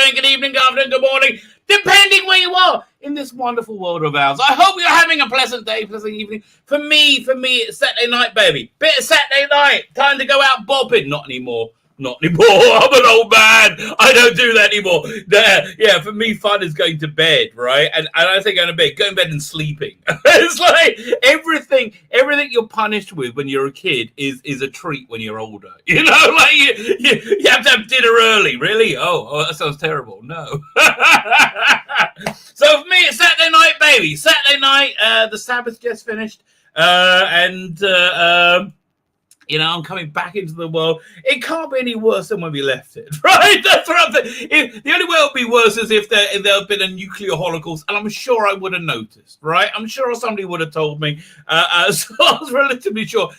doing? Good evening, good afternoon, good morning, depending where you are in this wonderful world of ours. I hope you're having a pleasant day, pleasant evening. For me, it's Saturday night, baby. Bit of Saturday night. Time to go out bopping. Not anymore. Not anymore. I'm an old man. I don't do that anymore. Yeah, for me, fun is going to bed, right? And I think going to bed, going to bed and sleeping. It's like everything you're punished with when you're a kid is a treat when you're older. You know, like you have to have dinner early. Really? Oh, that sounds terrible. No. So for me, it's Saturday night, baby. Saturday night. The Sabbath just finished, you know, I'm coming back into the world. It can't be any worse than when we left it, right? That's what I'm saying. The only way it would be worse is if there had been a nuclear holocaust, and I'm sure I would have noticed, right? I'm sure somebody would have told me. So I was relatively sure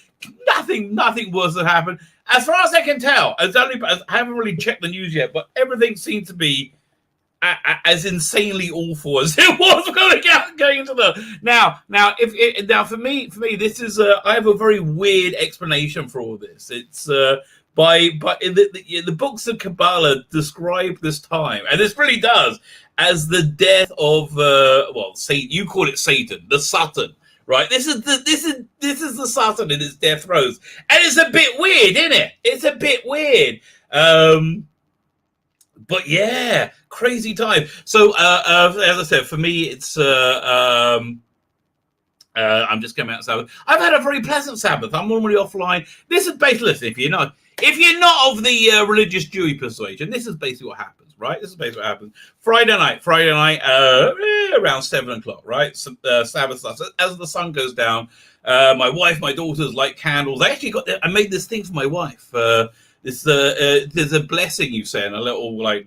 nothing worse had happened. As far as I can tell, I haven't really checked the news yet, but everything seemed to be as insanely awful as it was going into the now for me this is I have a very weird explanation for all this. It's the books of Kabbalah describe this time, and this really does, as the death of Satan. You call it Satan, the Satan, right? This is the Satan in his death throes, and it's a bit weird, isn't it? It's a bit weird. But yeah, crazy time. So as I said, for me, it's I'm just coming out of Sabbath. I've had a very pleasant Sabbath. I'm normally offline. This is basically, listen, if you're not of the religious Jewish persuasion, this is basically what happens, right? This is basically what happens. Friday night, around 7:00, right? Sabbath starts as the sun goes down. My wife, my daughters light candles. I made this thing for my wife. There's a blessing you say in a little like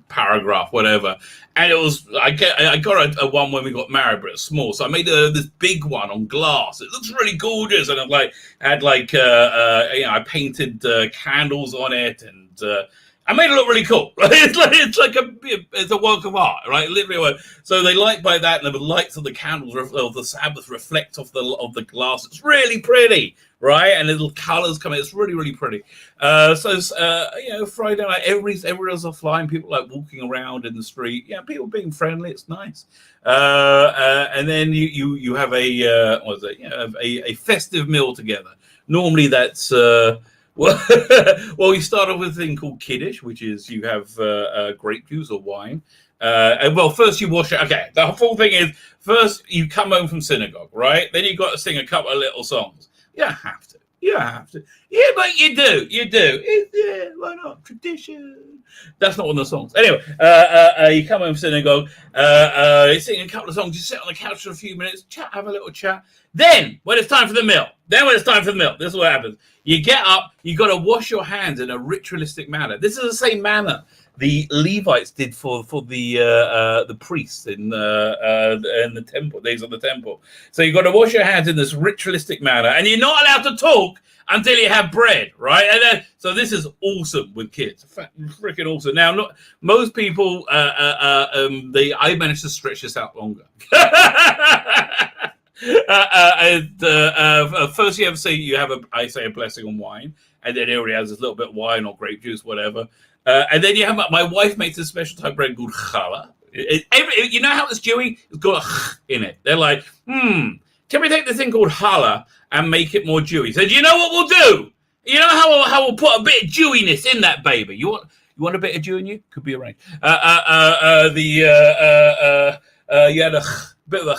paragraph, whatever. And it was I got a one when we got married, but it's small. So I made this big one on glass. It looks really gorgeous, and I painted candles on it, and I made it look really cool. Right? It's a work of art, right? Literally. So they light by that, and the lights of the candles of the Sabbath reflect off the glass. It's really pretty, right? And little colors come in. It's really, really pretty. Friday night, everyone's offline. People like walking around in the street. Yeah, people being friendly. It's nice. And then you have a festive meal together. Normally that's. Well, you start off with a thing called Kiddush, which is you have grape juice or wine. First you wash it. Okay, the whole thing is first you come home from synagogue, right? Then you got to sing a couple of little songs. You don't have to. Yeah, but you do. Yeah, why not? Tradition. That's not one of the songs. Anyway, you come home from synagogue, you sing a couple of songs, you sit on the couch for a few minutes, have a little chat. Then, when it's time for the meal, this is what happens. You get up, you got to wash your hands in a ritualistic manner. This is the same manner the Levites did for the priests in the temple, days of the temple. So you've got to wash your hands in this ritualistic manner, and you're not allowed to talk until you have bread, right? And so this is awesome with kids, freaking awesome. Now, most people, I managed to stretch this out longer. First you have a blessing on wine, and then everybody has this little bit of wine or grape juice, whatever. And then you have my wife makes a special type of bread called challah. You know how it's Jewy? It's got a in it. They're like, can we take this thing called challah and make it more Jewy? So do you know what we'll do? You know how we'll put a bit of Jewiness in that baby? You want a bit of Jew in you? Could be arranged. You had a bit of a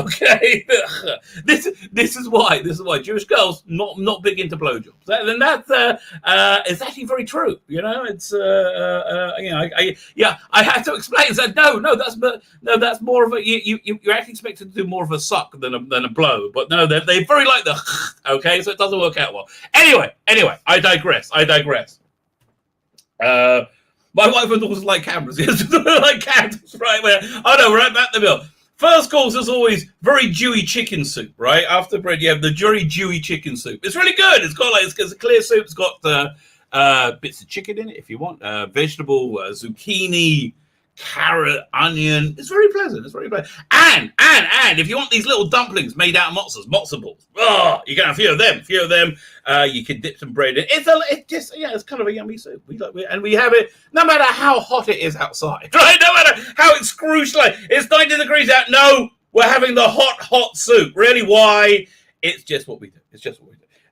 okay. This is why Jewish girls not big into blowjobs, and that's it's actually very true. You know, it's I had to explain. Said no, that's more of a you're actually expected to do more of a suck than a blow, but no, they very like the okay, so it doesn't work out well. Anyway, I digress. My wife and daughters like cameras, like candles, right? We're right back the middle. First course is always very Jewy chicken soup, right? After bread, you have the very Jewy chicken soup. It's really good. It's got it's a clear soup. It's got bits of chicken in it if you want, vegetable, zucchini, carrot, onion. It's very pleasant. It's very pleasant. And if you want these little dumplings made out of matzo balls, you can have a few of them. You can dip some bread in. It's kind of a yummy soup. We have it no matter how hot it is outside, right? No matter how excruciating. It's 90 degrees out. No, we're having the hot soup. Really? Why? It's just what we do.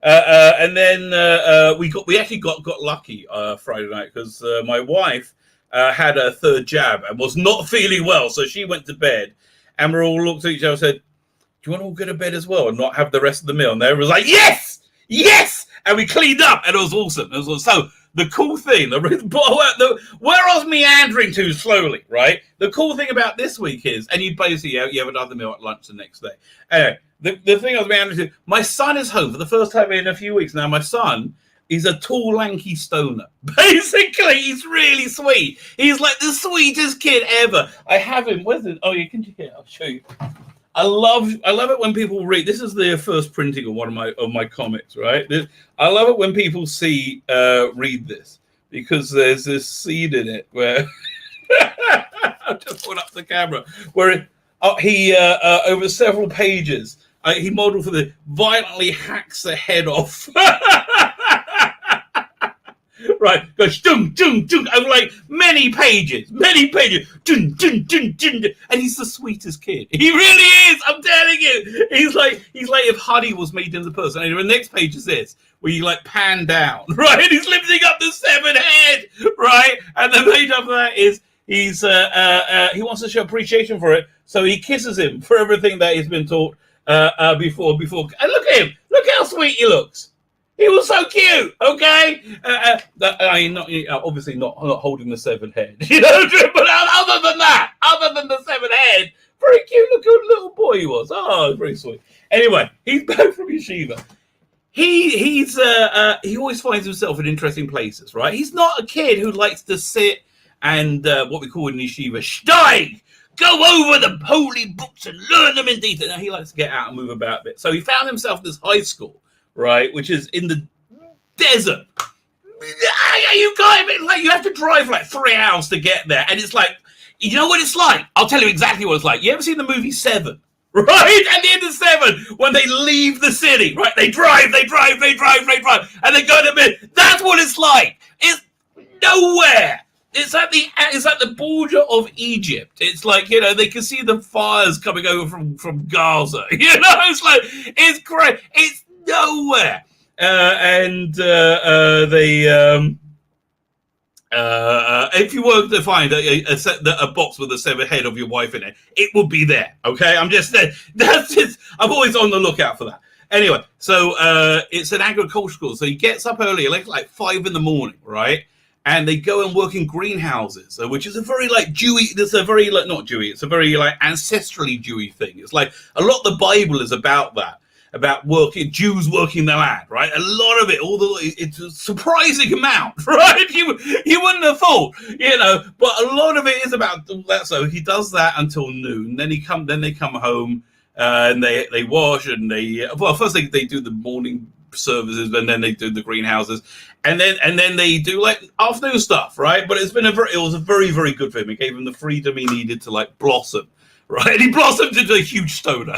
And then we actually got lucky Friday night because my wife had a third jab and was not feeling well, so she went to bed, and we all looked at each other and said, "Do you want to all go to bed as well and not have the rest of the meal?" And they was like, "Yes, and we cleaned up, and it was awesome. So the cool thing, where I was meandering too slowly, right? The cool thing about this week is, and you basically you have another meal at lunch the next day. Anyway, the thing I was meandering to, my son is home for the first time in a few weeks now. My son is a tall, lanky stoner. Basically, he's really sweet. He's like the sweetest kid ever. I have him. Where's it? Oh, you can check it. I'll show you. I love it when people read. This is the first printing of one of my comics, right? I love it when people read this, because there's this scene in it where I'll just put up the camera where he over several pages he modeled for the violently hacks the head off. Right, goes dung dung dung over like many pages, dung dung dung dung, and he's the sweetest kid. He really is. I'm telling you, he's like if Honey was made into the person. And the next page is this, where you like pan down, right? And he's lifting up the severed head, right? And the page after that is he wants to show appreciation for it, so he kisses him for everything that he's been taught before. And look at him, look how sweet he looks. He was so cute, okay? Obviously not holding the severed head, you know. But other than the severed head, very cute little boy he was. Oh, very sweet. Anyway, he's back from yeshiva. He always finds himself in interesting places, right? He's not a kid who likes to sit and what we call in yeshiva steig, go over the holy books and learn them in detail. Now, he likes to get out and move about a bit. So he found himself in this high school, right, which is in the desert. You have to drive like 3 hours to get there, and it's like, you know what it's like? I'll tell you exactly what it's like. You ever seen the movie Seven? Right? At the end of Seven, when they leave the city, right? They drive, and they go to bed. That's what it's like. It's nowhere. It's at the border of Egypt. It's like, you know, they can see the fires coming over from Gaza. You know, it's like, it's great. It's nowhere. If you were to find a box with a severed head of your wife in it, it would be there. Okay, I'm just saying. I'm always on the lookout for that. Anyway, so it's an agricultural school. So he gets up early, like 5 a.m, right? And they go and work in greenhouses, which is a very like Jewy. It's a very like not Jewy. It's a very like ancestrally Jewy thing. It's like a lot of the Bible is about that. About Jews working the land, right? A lot of it, it's a surprising amount, right? You wouldn't have thought, you know, but a lot of it is about that. So he does that until noon. Then they come home and they wash and first they do the morning services, and then they do the greenhouses, and then they do like afternoon stuff, right? But it was a very, very good for him. It gave him the freedom he needed to like blossom, right? And he blossomed into a huge stoner.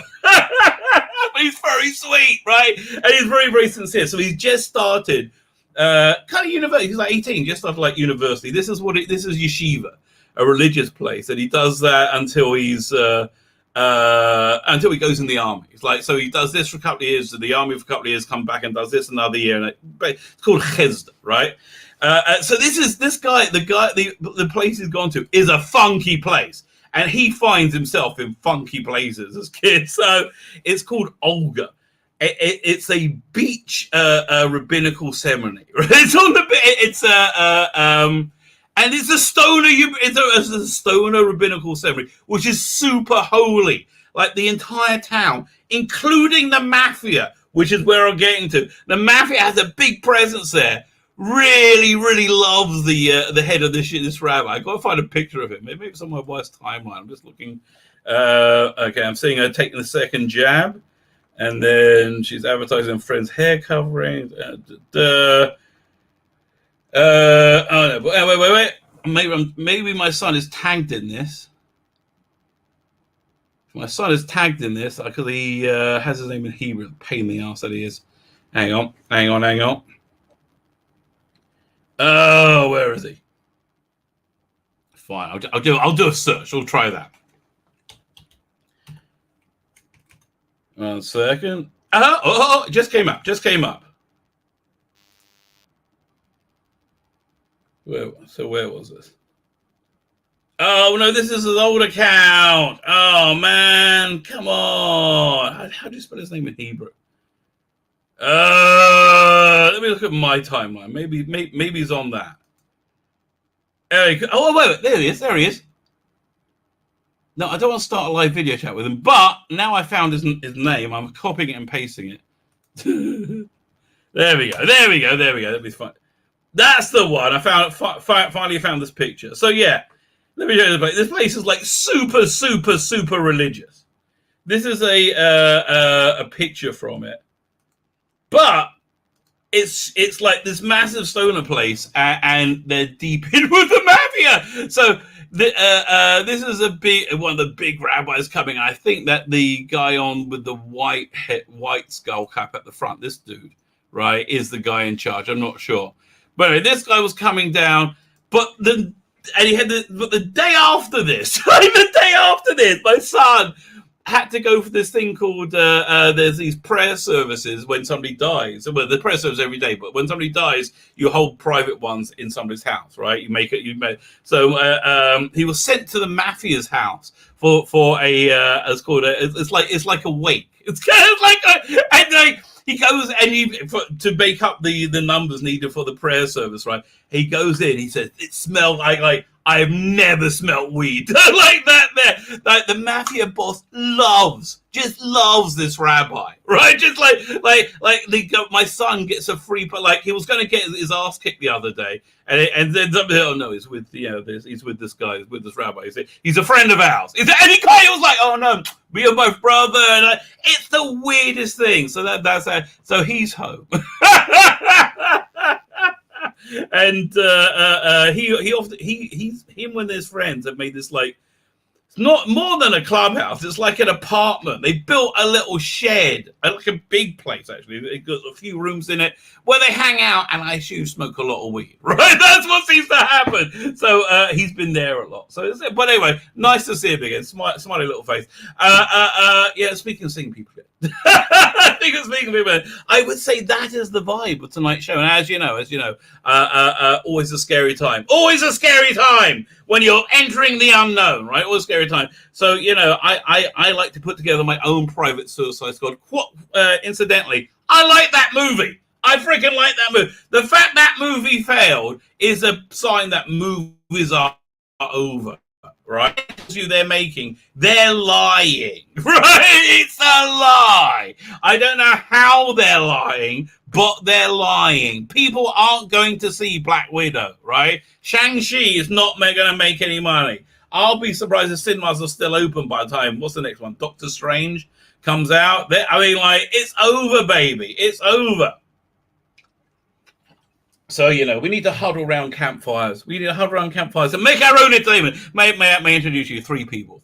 He's very sweet, right? And he's very, very sincere. So he's just started kind of university. He's like 18, just started like university. This is yeshiva, a religious place, and he does that until he goes in the army. It's like, so he does this for a couple of years, in the army for a couple of years, come back and does this another year, and it's called Chesed, right? So the place he's gone to is a funky place. And he finds himself in funky places as kids. So it's called Olga. It's a beach rabbinical ceremony. It's on the and it's a stoner. It's a stoner rabbinical ceremony, which is super holy. Like the entire town, including the mafia, which is where I'm getting to. The mafia has a big presence there. Really, really loves the head of this rabbi. I got to find a picture of him. Maybe it's on my wife's timeline. I'm just looking. Okay, I'm seeing her taking the second jab, and then she's advertising friend's hair covering. Oh no! Wait. maybe my son is tagged in this. My son is tagged in this because he has his name in Hebrew. Pain in the ass that he is. Hang on. Oh, where is he? Fine, I'll do a search. We'll try that. 1 second. Oh, it just came up. Where was this? Oh no, this is his old account. Oh man, come on. How do you spell his name in Hebrew? Let me look at my timeline. Maybe he's on that. Oh wait, there he is. No, I don't want to start a live video chat with him, but now I found his name. I'm copying it and pasting it. There we go. That'd be fun. That's the one. I finally found this picture. So yeah, let me show you the place. This place is like super religious. This is a picture from it, but it's like this massive stoner place, and they're deep in with the mafia. So this is one of the big rabbis coming. I think that the guy on with the white skull cap at the front, this dude, right, is the guy in charge. I'm not sure. But anyway, this guy was coming down, but the day after this, my son had to go for this thing called there's these prayer services when somebody dies. Well, the prayer service every day, but when somebody dies, you hold private ones in somebody's house, right? So he was sent to the mafia's house for it's like a wake. It's kind of like he goes and to make up the numbers needed for the prayer service, right? He goes in. He says it smelled like I have never smelled weed like that. There, like the mafia boss just loves this rabbi, right? Just my son gets a free, but like he was going to get his ass kicked the other day, and then he's with he's with this guy, with this rabbi. He's a friend of ours. And he was like, oh no, we are both brother, and it's the weirdest thing. So that's that. So he's home. And him with his friends have made this like it's not more than a clubhouse. It's like an apartment. They built a little shed, like a big place actually. They've got a few rooms in it where they hang out, and I assume smoke a lot of weed. Right, that's what seems to happen. So he's been there a lot. So, but anyway, nice to see him again. Smiley little face. Yeah. Speaking of seeing people. I would say that is the vibe of tonight's show. And as you know, always a scary time. Always a scary time when you're entering the unknown, right? Always a scary time. So, I like to put together my own private Suicide Squad. Incidentally, I like that movie. I freaking like that movie. The fact that movie failed is a sign that movies are over. Right? They're lying. Right? It's a lie. I don't know how they're lying, but they're lying. People aren't going to see Black Widow, right? Shang-Chi is not going to make any money. I'll be surprised if cinemas are still open by the time, what's the next one? Doctor Strange comes out. It's over, baby. It's over. So, we need to huddle around campfires. We need to huddle around campfires and make our own entertainment. May I introduce you three people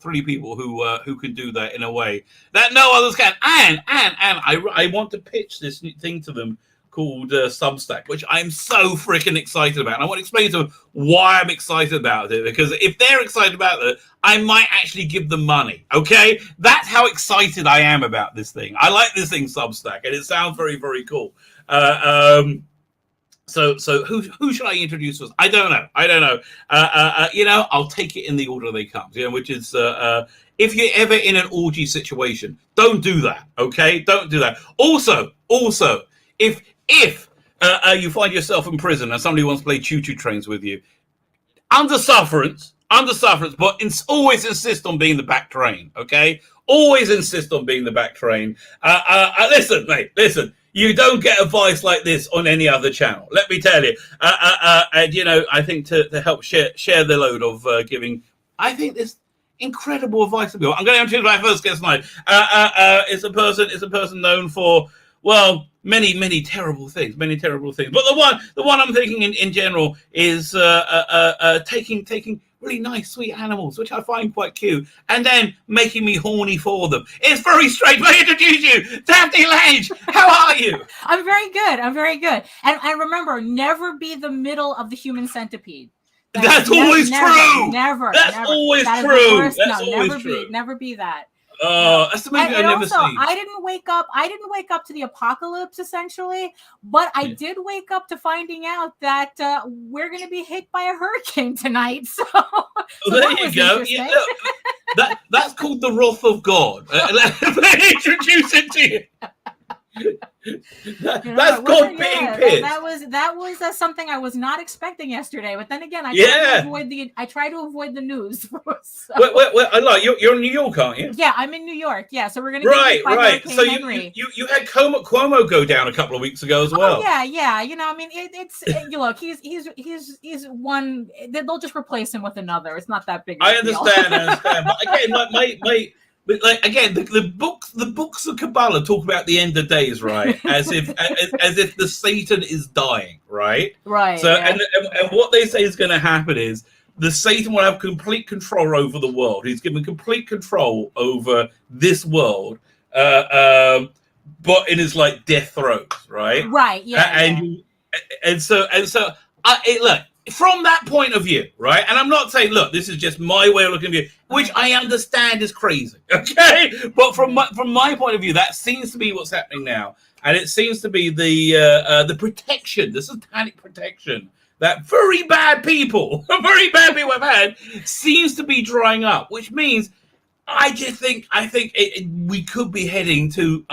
who can do that in a way that no others can. And I want to pitch this thing to them called Substack, which I'm so freaking excited about. And I want to explain to them why I'm excited about it, because if they're excited about it, I might actually give them money. Okay, that's how excited I am about this thing. I like this thing, Substack, and it sounds very, very cool. So who should I introduce us? I don't know. I'll take it in the order they come. Which is if you're ever in an orgy situation, don't do that. Okay, don't do that. Also, if you find yourself in prison and somebody wants to play choo-choo trains with you, under sufferance, but always insist on being the back train. Okay, always insist on being the back train. Listen, mate. Listen. You don't get advice like this on any other channel. Let me tell you. And I think to help share the load of giving, I think this incredible advice to people. I'm going to introduce my first guest tonight. It's a person known for, well, many terrible things, But the one I'm thinking in general is taking really nice, sweet animals, which I find quite cute, and then making me horny for them. It's very strange. May I introduce you, Daphne Lage. How are you? I'm very good. And remember, never be the middle of the human centipede. That's always true. Never. That's always true. Never be that. That's the movie I've never seen. I didn't wake up to the apocalypse, essentially, but I did wake up to finding out that we're going to be hit by a hurricane tonight. So there you go. Yeah, look, that's called the wrath of God. Let me introduce it to you. That's God being pissed. That was something I was not expecting yesterday. But then again, I try to avoid the news. So. Wait, you're in New York, aren't you? Yeah, I'm in New York. Yeah, so we're gonna right. So you had Cuomo go down a couple of weeks ago as well. Oh, yeah. You know, I mean, it's look, he's one. They'll just replace him with another. It's not that big. I understand. But again, But again, the books of Kabbalah talk about the end of days, right? As if the Satan is dying, right? Right. So and what they say is going to happen is the Satan will have complete control over the world. He's given complete control over this world, but in his like death throes, right? Right. Yeah. And so look. From that point of view, right? And I'm not saying, look, this is just my way of looking at it, which I understand is crazy, okay? But from my point of view, that seems to be what's happening now, and it seems to be the protection, the satanic protection that very bad people have had, seems to be drying up, which means I think we could be heading to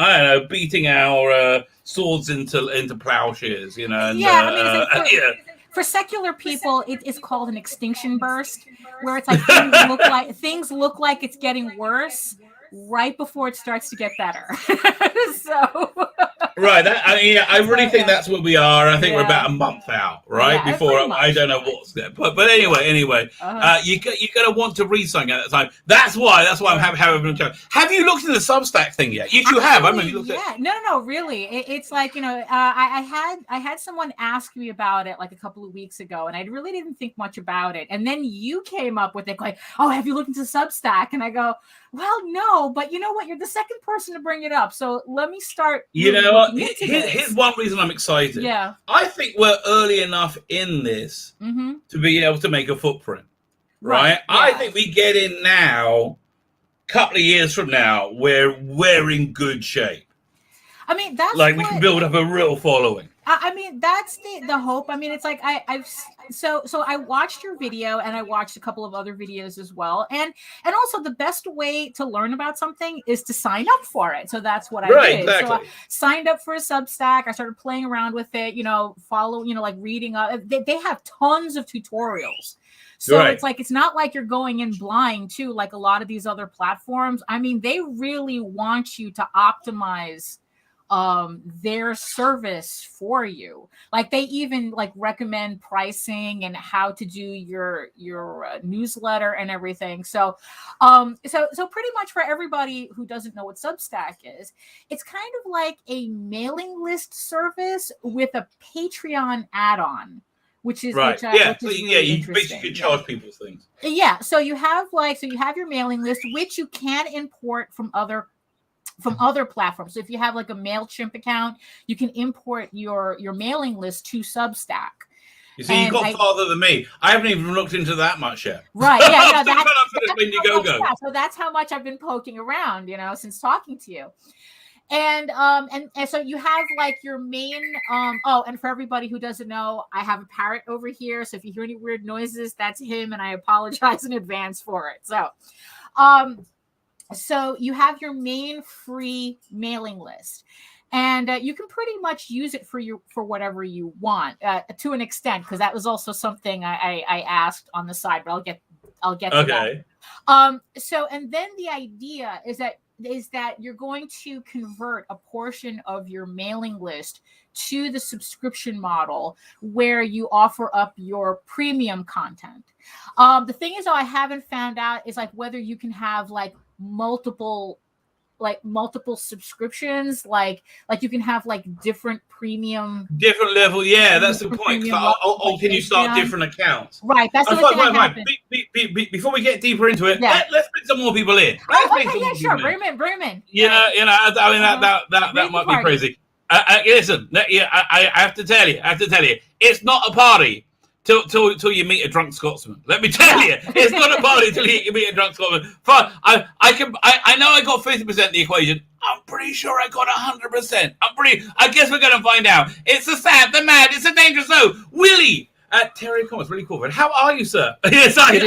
beating our swords into plowshares, you know? And, For secular people, it's called an extinction burst, where it's like things look like it's getting worse right before it starts to get better. So right, I really think that's where we are. I think we're about a month out, right? Yeah, before I don't know what's there, but anyway, you're gonna want to read something at that time. That's why I'm having a chat. Have you looked at the Substack thing yet? You have. I mean, you looked at. No, really. It's like, you know, I had someone ask me about it like a couple of weeks ago, and I really didn't think much about it. And then you came up with it like, oh, have you looked into Substack? And I go, well, no, but you know what? You're the second person to bring it up. So let me start. You know what? Here's one reason I'm excited. Yeah. I think we're early enough in this to be able to make a footprint, right? Yeah. I think we get in now, a couple of years from now, we're in good shape. I mean, that's like we can build up a real following. I mean, that's the hope. I mean, it's like so I watched your video, and I watched a couple of other videos as well. And also the best way to learn about something is to sign up for it. So that's what I did. Exactly. So I signed up for a Substack. I started playing around with it, like reading up. They have tons of tutorials. So It's like, it's not like you're going in blind too, like a lot of these other platforms. I mean, they really want you to optimize their service for you. Like they even like recommend pricing and how to do your newsletter and everything. So pretty much for everybody who doesn't know what Substack is, it's kind of like a mailing list service with a Patreon add-on, which is right. You basically charge people things. Yeah, so you have your mailing list, which you can import from other platforms. So if you have like a MailChimp account, you can import your mailing list to Substack. You see, you've got farther than me. I haven't even looked into that much yet. Right. Yeah. So that's how much I've been poking around, since talking to you. And so you have like your main and for everybody who doesn't know, I have a parrot over here. So if you hear any weird noises, that's him, and I apologize in advance for it. So you have your main free mailing list, and you can pretty much use it for whatever you want to an extent, because that was also something I asked on the side, but I'll get to that. So and then the idea is that you're going to convert a portion of your mailing list to the subscription model, where you offer up your premium content. The thing is, though, I haven't found out is like whether you can have like multiple like multiple subscriptions, like you can have like different level. Yeah, that's the point. Can you start different accounts? Right, that's the fine. Before we get deeper into it, let's bring some more people in. Sure. Bring them in. You know, I mean that might be crazy. Listen, I have to tell you, it's not a party till you meet a drunk Scotsman. Let me tell you, it's not a party till you meet a drunk Scotsman. Fine, I know I got 50% of the equation. I'm pretty sure I got 100%. I guess we're gonna find out. It's the sad, the mad, it's a dangerous zone. Wullie. Terry Comics, really cool. How are you, sir? Yes, Good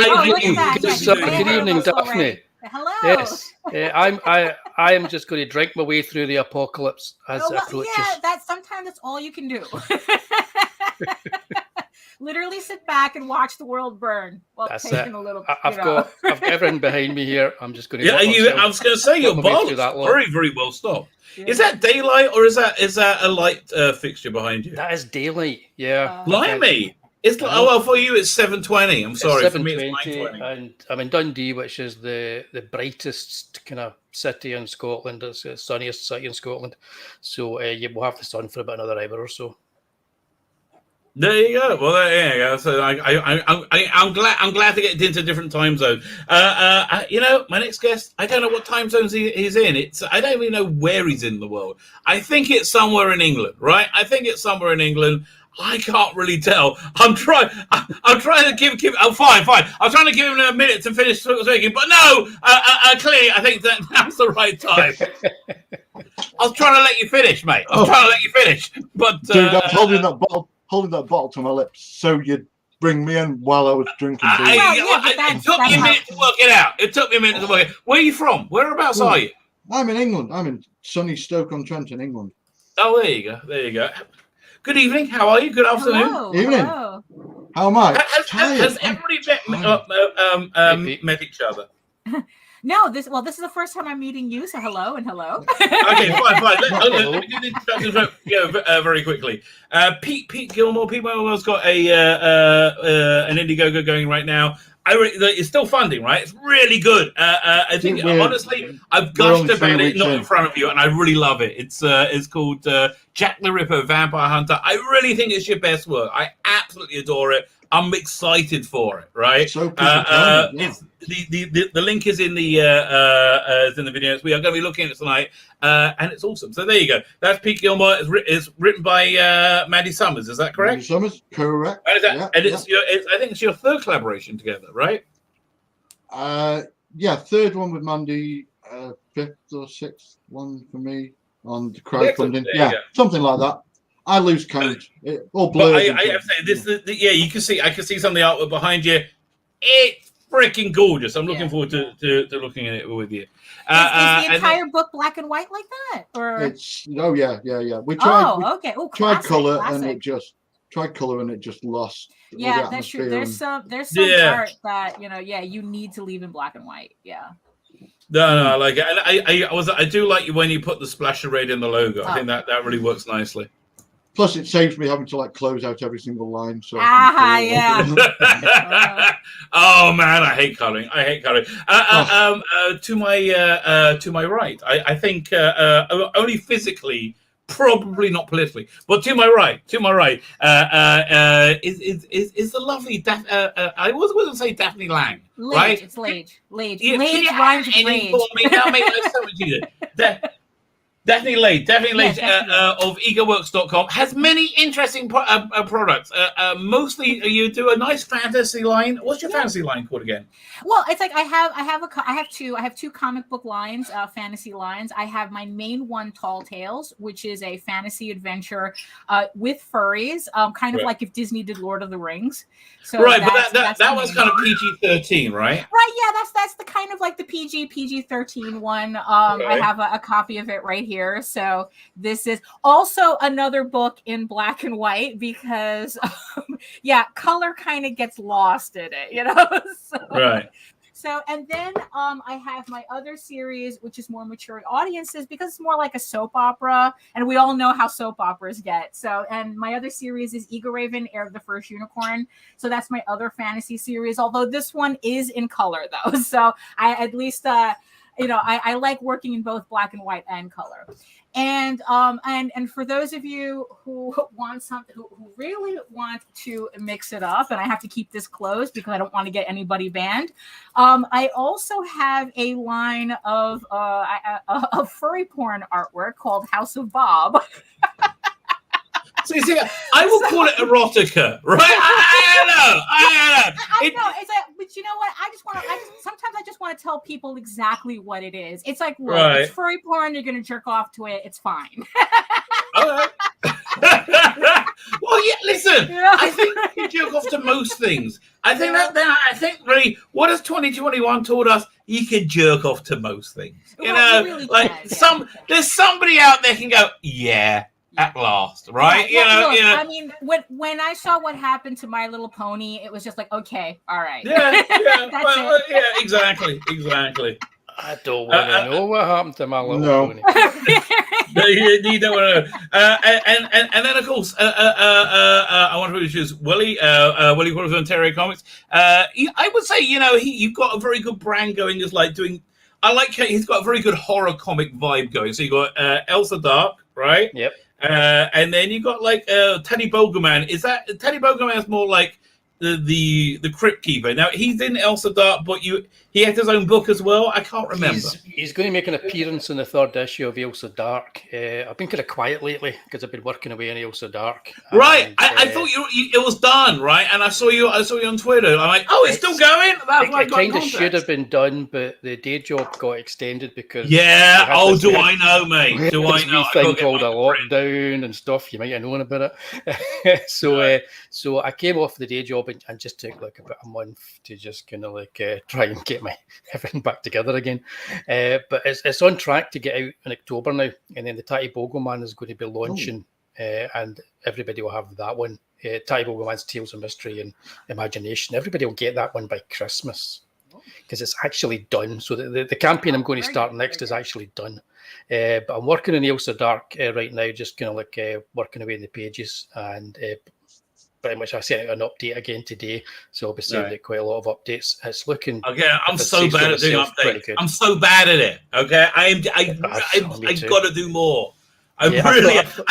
evening, Daphne. Hello. Yes, I am just going to drink my way through the apocalypse as it approaches. Yeah, sometimes that's all you can do. Literally sit back and watch the world burn while taking a little. I've got everything behind me here. I'm just going to. I was going to say your bar looks very, very well stocked. Yeah. Is that daylight or is that a light fixture behind you? That is daylight. Yeah. Blimey. It's like, for you it's 7:20. I'm sorry, for me it's 9:20. And I'm in Dundee, which is the brightest kind of city in Scotland. It's the sunniest city in Scotland. So you will have the sun for about another hour or so. There you go. Well, there you go. So I'm glad to get into a different time zone. My next guest, I don't know what time zones he's in. I don't even know where he's in the world. I think it's somewhere in England, right? I can't really tell. I'm trying to give. Oh, fine. I'm trying to give him a minute to finish speaking, but no. Clearly, I think that's the right time. I was trying to let you finish, mate. But dude, I was holding that bottle to my lips, so you'd bring me in while I was drinking beer. It took me a minute to work it out. Where are you from? Whereabouts are you? I'm in England. I'm in sunny Stoke-on-Trent in England. Oh, there you go. Good evening. How are you? Good afternoon. Hello. Evening. Hello. How am I? Has everybody met each other? No, this is the first time I'm meeting you, so hello and hello. Okay, fine. Let me do the introductions very quickly. Pete Gilmore. Pete Gilmore's got an Indiegogo going right now. It's still funding, right? It's really good. I think honestly, I've gushed about it not in front of you, and I really love it. It's called Jack the Ripper Vampire Hunter. I really think it's your best work. I absolutely adore it. I'm excited for it, right? So it's the link is in the videos. We are going to be looking at it tonight, and it's awesome. So there you go. That's Pete Gilmore. It's written by Maddie Summers. Is that correct? Maddie Summers, correct. I think it's your third collaboration together, right? Third one with Mandy, fifth or sixth one for me on the crowdfunding. Something like that. I lose count. All blurred. I have to say you can see. I can see some of the artwork behind you. It's freaking gorgeous. I'm looking forward to looking at it with you. Is the entire book black and white like that, or it's We tried. Tried color classic. and it just lost. Yeah, that's true. There's some art that you need to leave in black and white. Yeah. No, I like it, and I do like you when you put the splasher red in the logo. I think that really works nicely. Plus, it saves me having to close out every single line. So Oh man, I hate coloring. To my right, I think only physically, probably not politically, but to my right, is the lovely I was going to say Daphne Lage, right? It's Lage. Lage. Yeah, Lage rhymes with rage. Now make that so much easier. Daphne Lage of egoworks.com has many interesting products. Mostly you do a nice fantasy line. What's your fantasy line called again? Well, it's like I have two comic book lines, fantasy lines. I have my main one, Tall Tales, which is a fantasy adventure with furries, kind of like if Disney did Lord of the Rings. So right, but that was kind of PG-13, right? Right, yeah, that's the kind of like the PG-13 one. I have a copy of it right here. So this is also another book in black and white because color kind of gets lost in it, so, right. So, and then I have my other series, which is more mature audiences because it's more like a soap opera, and we all know how soap operas get. So, and my other series is Eagle Raven, Heir of the First Unicorn. So that's my other fantasy series, although this one is in color though. So I at least I like working in both black and white and color. And for those of you who want something, who really want to mix it up, and I have to keep this closed because I don't want to get anybody banned. I also have a line of furry porn artwork called House of Bob. See, I will call it erotica, right? I know. I know. It's like, but you know what? Sometimes I just want to tell people exactly what it is. It's like, look, it's furry porn. You're going to jerk off to it. It's fine. All right. Well, yeah. Listen, I think you jerk off to most things. I think really, what has 2021 taught us? You can jerk off to most things. You know, really there's somebody out there can go, yeah. At last, right? I mean, when I saw what happened to My Little Pony, it was just like, okay, all right. Yeah, exactly. I don't want to know what happened to My Little Pony. You don't want to know. And then, of course, I want to introduce Wullie from Terry Comics. I would say, you've got a very good brand going. Just like doing, he's got a very good horror comic vibe going. So you got Elsa Dark, right? Yep. And then you got like Teddy Bogerman. Is that Teddy Bogerman is more like the Crypt Keeper? Now he's in Elsa Dark, but he has his own book as well. I can't remember. He's going to make an appearance in the 3rd issue of Elsa Dark. I've been kind of quiet lately because I've been working away on Elsa Dark. Right, I thought it was done, right? And I saw you on Twitter. I'm like, oh, it's still going. It kind of should have been done, but the day job got extended because I know, mate? Do I know? Thing called a lockdown and stuff. You might have known about it. So I came off the day job and just took like about a month to just kind of like try and get my everything back together again. But it's on track to get out in October now, and then the Tatty Bogelman is going to be launching, and everybody will have that one. Tatty Bogelman's Tales of Mystery and Imagination. Everybody will get that one by Christmas because it's actually done. So the campaign I'm going to start next is actually done. But I'm working on Elsa Dark right now, just kind of like working away in the pages, and pretty much I sent out an update again today, so I'll be sending quite a lot of updates. It's looking. Okay, I'm so bad at doing updates. I'm so bad at it. Okay, I got to do more. I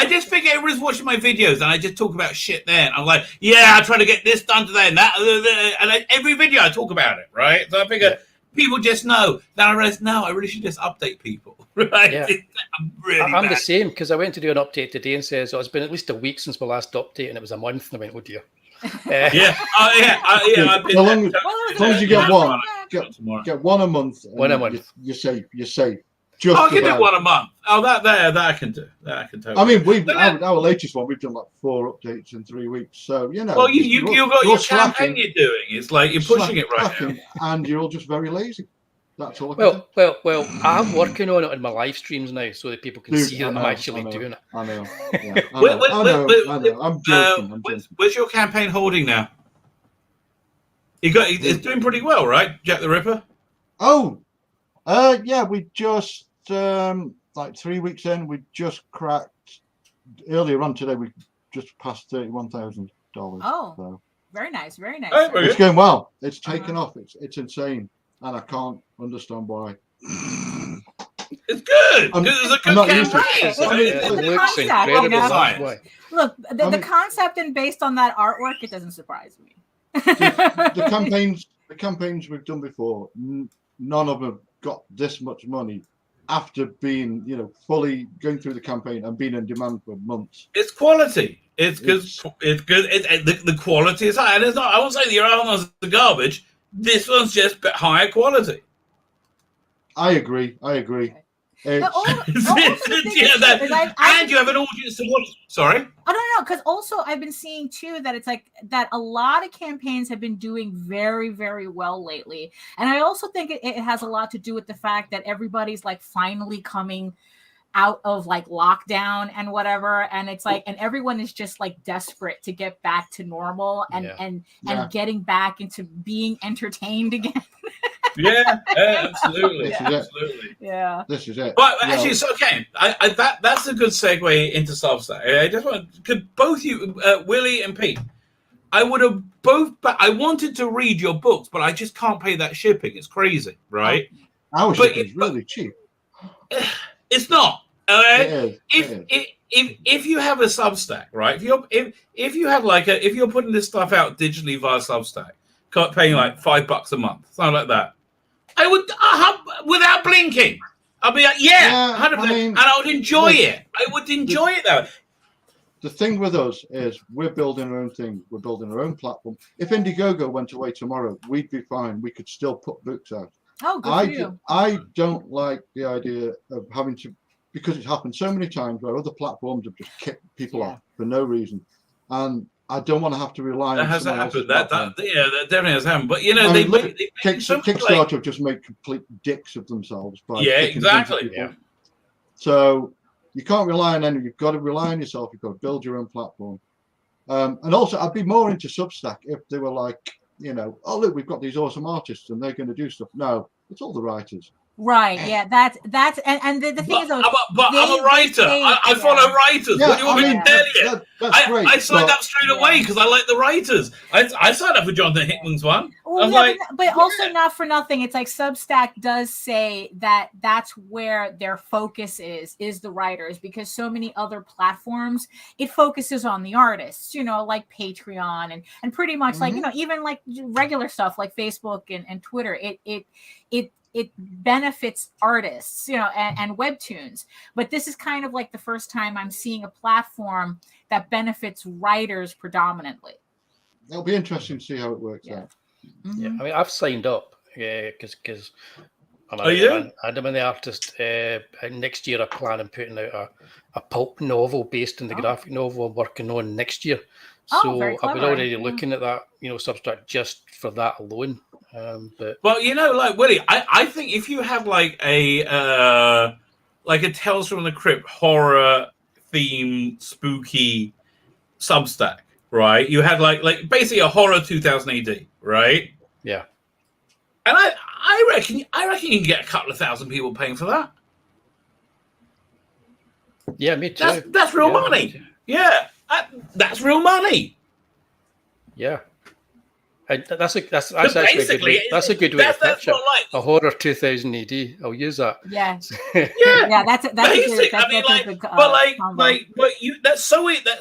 just think everyone's watching my videos, and I just talk about shit there. And I'm like, I try to get this done today and that, and every video I talk about it, right? So I figure people just know. Then I realize, no, I really should just update people. Right? Yeah. I'm the same because I went to do an update today and says, it's been at least a week since my last update, and it was a month. And I went, oh dear. I've been as long as you get one, get one a month. One a month. You're safe. I can do one a month. Oh, that I can do. That I can totally. I mean, our latest one, we've done like 4 updates in 3 weeks. So Well, you've got your campaign you're doing. It's like you're pushing it right now, and you're all just very lazy. That's all. Well, I'm working on it in my live streams now, so that people can see that I'm actually doing it. I know. Yeah, I know. I'm joking. Where's your campaign holding now? It's doing pretty well, right? Jack the Ripper. Oh, we just like 3 weeks in, we just cracked. Earlier on today, we just passed $31,000. Oh, so. Very nice. It's going well. It's taken off. It's insane. And I can't understand why. It's good. It's a good campaign. Look, the concept and based on that artwork, it doesn't surprise me. the campaigns we've done before, none of them have got this much money after being, fully going through the campaign and being in demand for months. It's quality. It's good. It's good. The quality is high, and it's not. I won't say the other ones are garbage. This one's just a bit higher quality. I agree. And you have an audience to watch. Sorry? Oh, no, because also I've been seeing too that it's like that a lot of campaigns have been doing very, very well lately. And I also think it has a lot to do with the fact that everybody's like finally coming out of like lockdown and whatever, and it's like, and everyone is just like desperate to get back to normal and getting back into being entertained again. Absolutely. This is it. But actually, it's okay. That's a good segue into Substack. I just could both you, Wullie and Pete. I would have both, but I wanted to read your books, but I just can't pay that shipping. It's crazy, right? Our shipping is really cheap. It's not. It is. If you have a Substack, right? If you're putting this stuff out digitally via Substack, paying like $5 a month, something like that, I would without blinking. I'll be like, 100%, and I would enjoy it. I would enjoy it though. The thing with us is we're building our own thing. We're building our own platform. If Indiegogo went away tomorrow, we'd be fine. We could still put books out. Oh, good for you. I don't like the idea of having to, because it's happened so many times where other platforms have just kicked people off for no reason, and I don't want to have to rely on. Has happened. That definitely has happened. But you know, Kickstarter have just made complete dicks of themselves by exactly. Yeah. So you can't rely on anyone. You've got to rely on yourself. You've got to build your own platform. And also, I'd be more into Substack if they were like, oh look, we've got these awesome artists and they're going to do stuff. No, it's all the writers. Right. Yeah. That's and the thing is, though, I'm a writer. I follow writers. Yeah, what do you want me to tell you? That's great. I signed up straight away because I like the writers. I signed up for Jonathan Hickman's one. Well, but also not for nothing. It's like Substack does say that that's where their focus is the writers, because so many other platforms, it focuses on the artists, like Patreon and pretty much like, even like regular stuff like Facebook and Twitter. It benefits artists, and webtoons. But this is kind of like the first time I'm seeing a platform that benefits writers predominantly. It'll be interesting to see how it works out. Yeah, I mean, I've signed up because I'm the artist. Next year, I plan on putting out a pulp novel based on the graphic novel I'm working on next year. So I've been already looking at that, Substack just for that alone. But like Willie, I think if you have like a Tales from the Crypt horror theme spooky Substack, right? You had like basically a horror 2000 AD, right? Yeah. And I reckon you can get a couple of thousand people paying for that. Yeah, me too. That's real money. Yeah, that's real money. Yeah. That's a good way to pitch it. A horror 2000 AD. I'll use that. Yeah. That's that's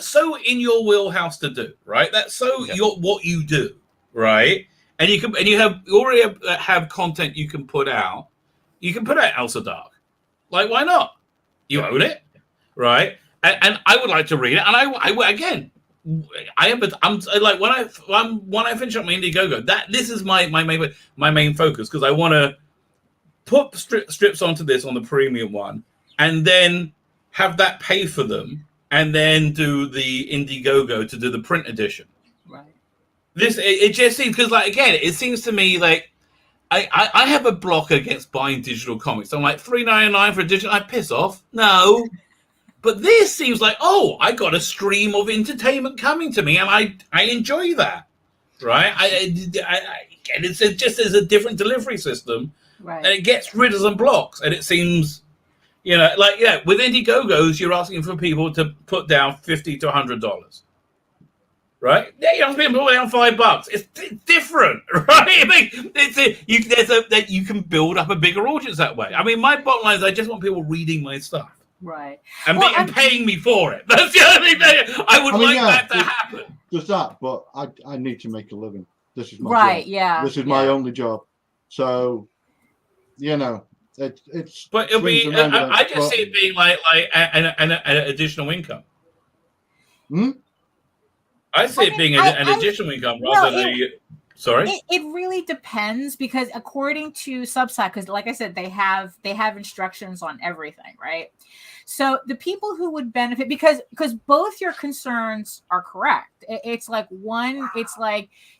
so in your wheelhouse to do, right? That's so what you do, right? And you already have content you can put out. You can put out Elsa Dark. Like, why not? You own it, right? And I would like to read it. And I again. I'm like when I finish up my Indiegogo, this is my main focus, because I want to put strips onto this on the premium one, and then have that pay for them, and then do the Indiegogo to do the print edition. Right. It just seems, because like again, it seems to me like I have a block against buying digital comics. I'm like $3.99 for a digital. I piss off. No. But this seems like, I got a stream of entertainment coming to me, and I enjoy that, right? It's just as a different delivery system, right? And it gets rid of some blocks, and it seems, with Indiegogos, you're asking for people to put down $50 to $100, right? Yeah, you're asking people to put down $5. It's different, right? That you can build up a bigger audience that way. I mean, my bottom line is I just want people reading my stuff. Right. And paying me for it. That's the only thing. I would like that to happen. There's that, but I need to make a living. This is my job. Yeah. This is my only job. So, it's. But it'll be. I just see it being like an additional income. I see it being an additional income rather than Sorry? It really depends, because according to Substack, because like I said, they have instructions on everything, right? So the people who would benefit, because both your concerns are correct. It's like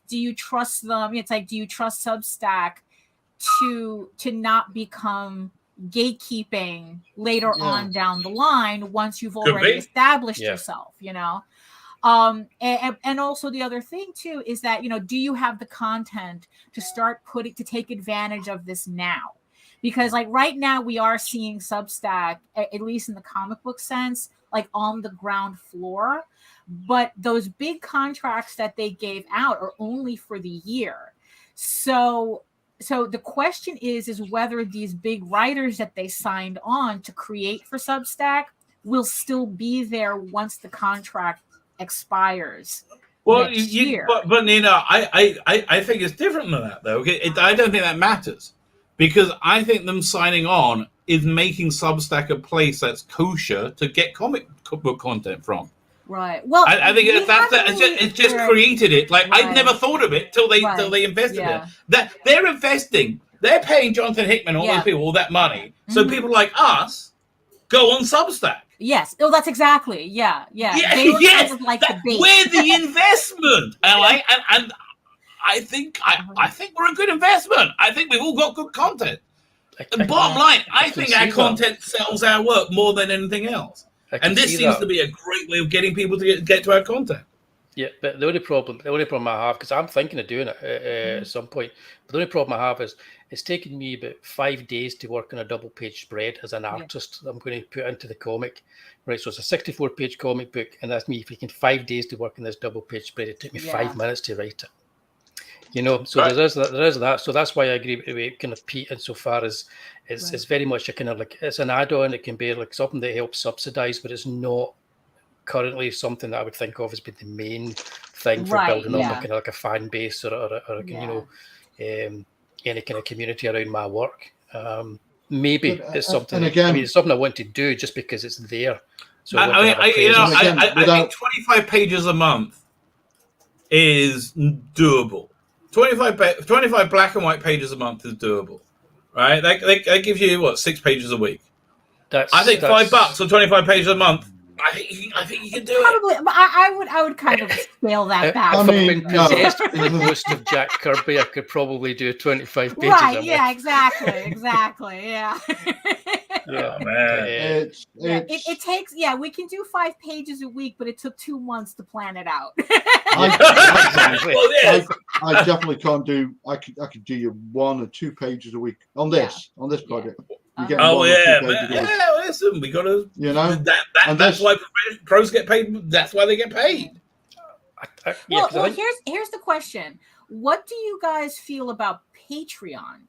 do you trust them? It's like, do you trust Substack to not become gatekeeping later on down the line once you've already established yourself, And also the other thing too is that, do you have the content to start to take advantage of this now? Because like right now we are seeing Substack, at least in the comic book sense, like on the ground floor, but those big contracts that they gave out are only for the year. So so the question is whether these big writers that they signed on to create for Substack will still be there once the contract expires. Well, next year. but you know, I think it's different than that, though. I don't think that matters, because I think them signing on is making Substack a place that's kosher to get comic book content from. Right. Well, I think it's just created it. Like, I'd never thought of it till they invested in it. That they're investing, they're paying Jonathan Hickman, all those people, all that money. So people like us go on Substack. Yes. Oh, that's exactly. Yeah. They were kind of like the bait. We're the investment, and I think we're a good investment. I think we've all got good content. And bottom line, I think our content sells our work more than anything else. And this seems to be a great way of getting people to get to our content. Yeah, but the only problem I have, because I'm thinking of doing it at some point, but the only problem I have is it's taken me about 5 days to work on a double-page spread as an artist that I'm going to put into the comic. Right, so it's a 64-page comic book, and that's me taking 5 days to work on this double-page spread. It took me 5 minutes to write it. You know, so there is that. So that's why I agree with kind of Pete insofar as it's very much a kind of like, it's an add-on. It can be like something that helps subsidize, but it's not currently something that I would think of as being the main thing for building up kind of like a fan base or you know, any kind of community around my work. Maybe it's something. Again, I mean, it's something I want to do just because it's there. So I think 25 pages a month is doable. 25 black and white pages a month is doable, right? That gives you 6 pages a week. I think $5 for 25 pages a month. I think you can do it. Probably, I would kind of scale that back. If I've been possessed by the ghost of Jack Kirby, I could probably do 25 pages. Right? A yeah, month. exactly. Yeah. Yeah, man. It takes. Yeah, we can do 5 pages a week, but it took 2 months to plan it out. I definitely can't do. I could do you 1 or 2 pages a week on this project. Listen, we got to. You know, that's why pros get paid. That's why they get paid. Well, here's the question: what do you guys feel about Patreon?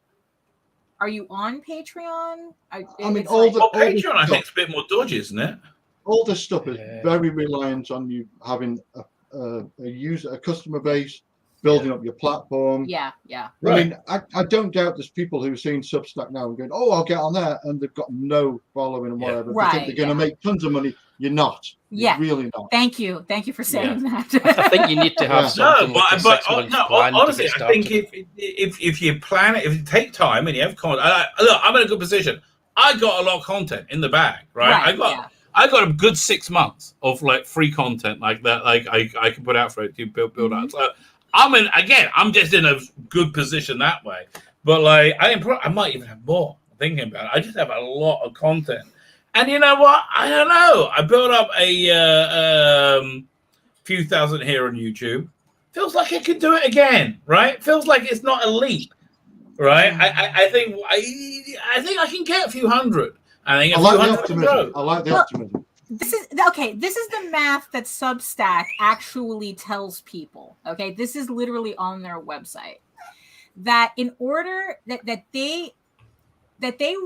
Are you on Patreon? Patreon, I think, is a bit more dodgy, isn't it? All this stuff is very reliant on you having a customer base, building up your platform. Yeah. I mean, I don't doubt there's people who've seen Substack now and going, "Oh, I'll get on there," and they've got no following and whatever. They think they're going to make tons of money. You're not. You're really not. Thank you for saying that. I think you need to have something. Honestly, I think if you plan it, if you take time and you have content. Look, I'm in a good position. I got a lot of content in the bag, right? I got a good 6 months of like free content like that. Like I can put out for it to build up. So I'm just in a good position that way. But like I might even have more. Thinking about it, I just have a lot of content. And you know what? I don't know. I built up a few thousand here on YouTube. Feels like I could do it again, right? Feels like it's not a leap, right? I think I can get a few hundred. I like the optimism. This is the math that Substack actually tells people. Okay, this is literally on their website. That in order that they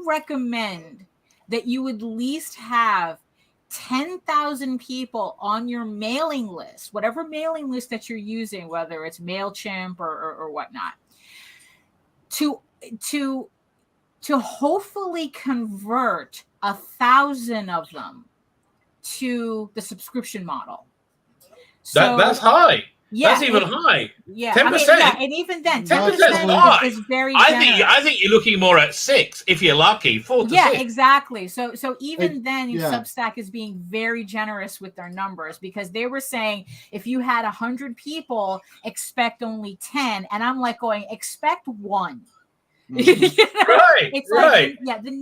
recommend that you at least have 10,000 people on your mailing list, whatever mailing list that you're using, whether it's MailChimp or whatnot, to hopefully convert 1,000 of them to the subscription model. So that's high. Yeah, that's even high. Yeah, 10%. And even then, 10% is very generous. I think you're looking more at 6 if you're lucky. 4 to 6. Yeah, exactly. So even then, Substack is being very generous with their numbers, because they were saying if you had 100 people, expect only 10, and I'm like going, expect 1. Right.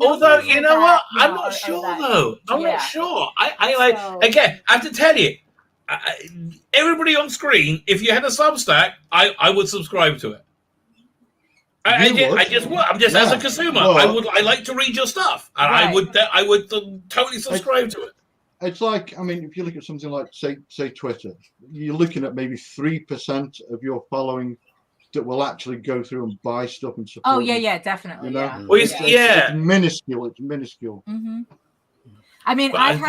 Although you know what, I'm not sure though. I'm not sure. I have to tell you. Everybody on screen, if you had a Substack, I would subscribe to it. I just would. I'm just as a consumer. Well, I like to read your stuff, and I would totally subscribe to it. It's like, I mean, if you look at something like say Twitter, you're looking at maybe 3% of your following that will actually go through and buy stuff and support. Oh yeah, definitely. You know? Yeah. Well, It's minuscule. It's minuscule. Mm-hmm. I mean, But I think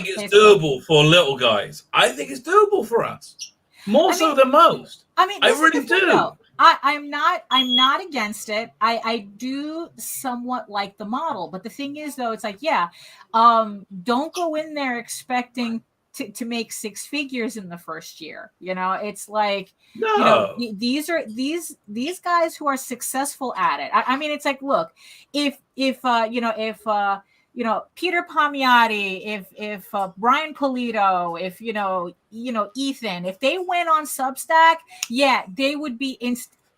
it's doable for little guys. I think it's doable for us, more so than most. I mean, I really do. Though. I'm not against it. I do somewhat like the model, but the thing is, though, it's like, don't go in there expecting to make six figures in the first year. You know, it's like, these guys who are successful at it. I mean, it's like, look, if Peter Palmiotti, if Brian Polito, if Ethan, if they went on Substack, they would be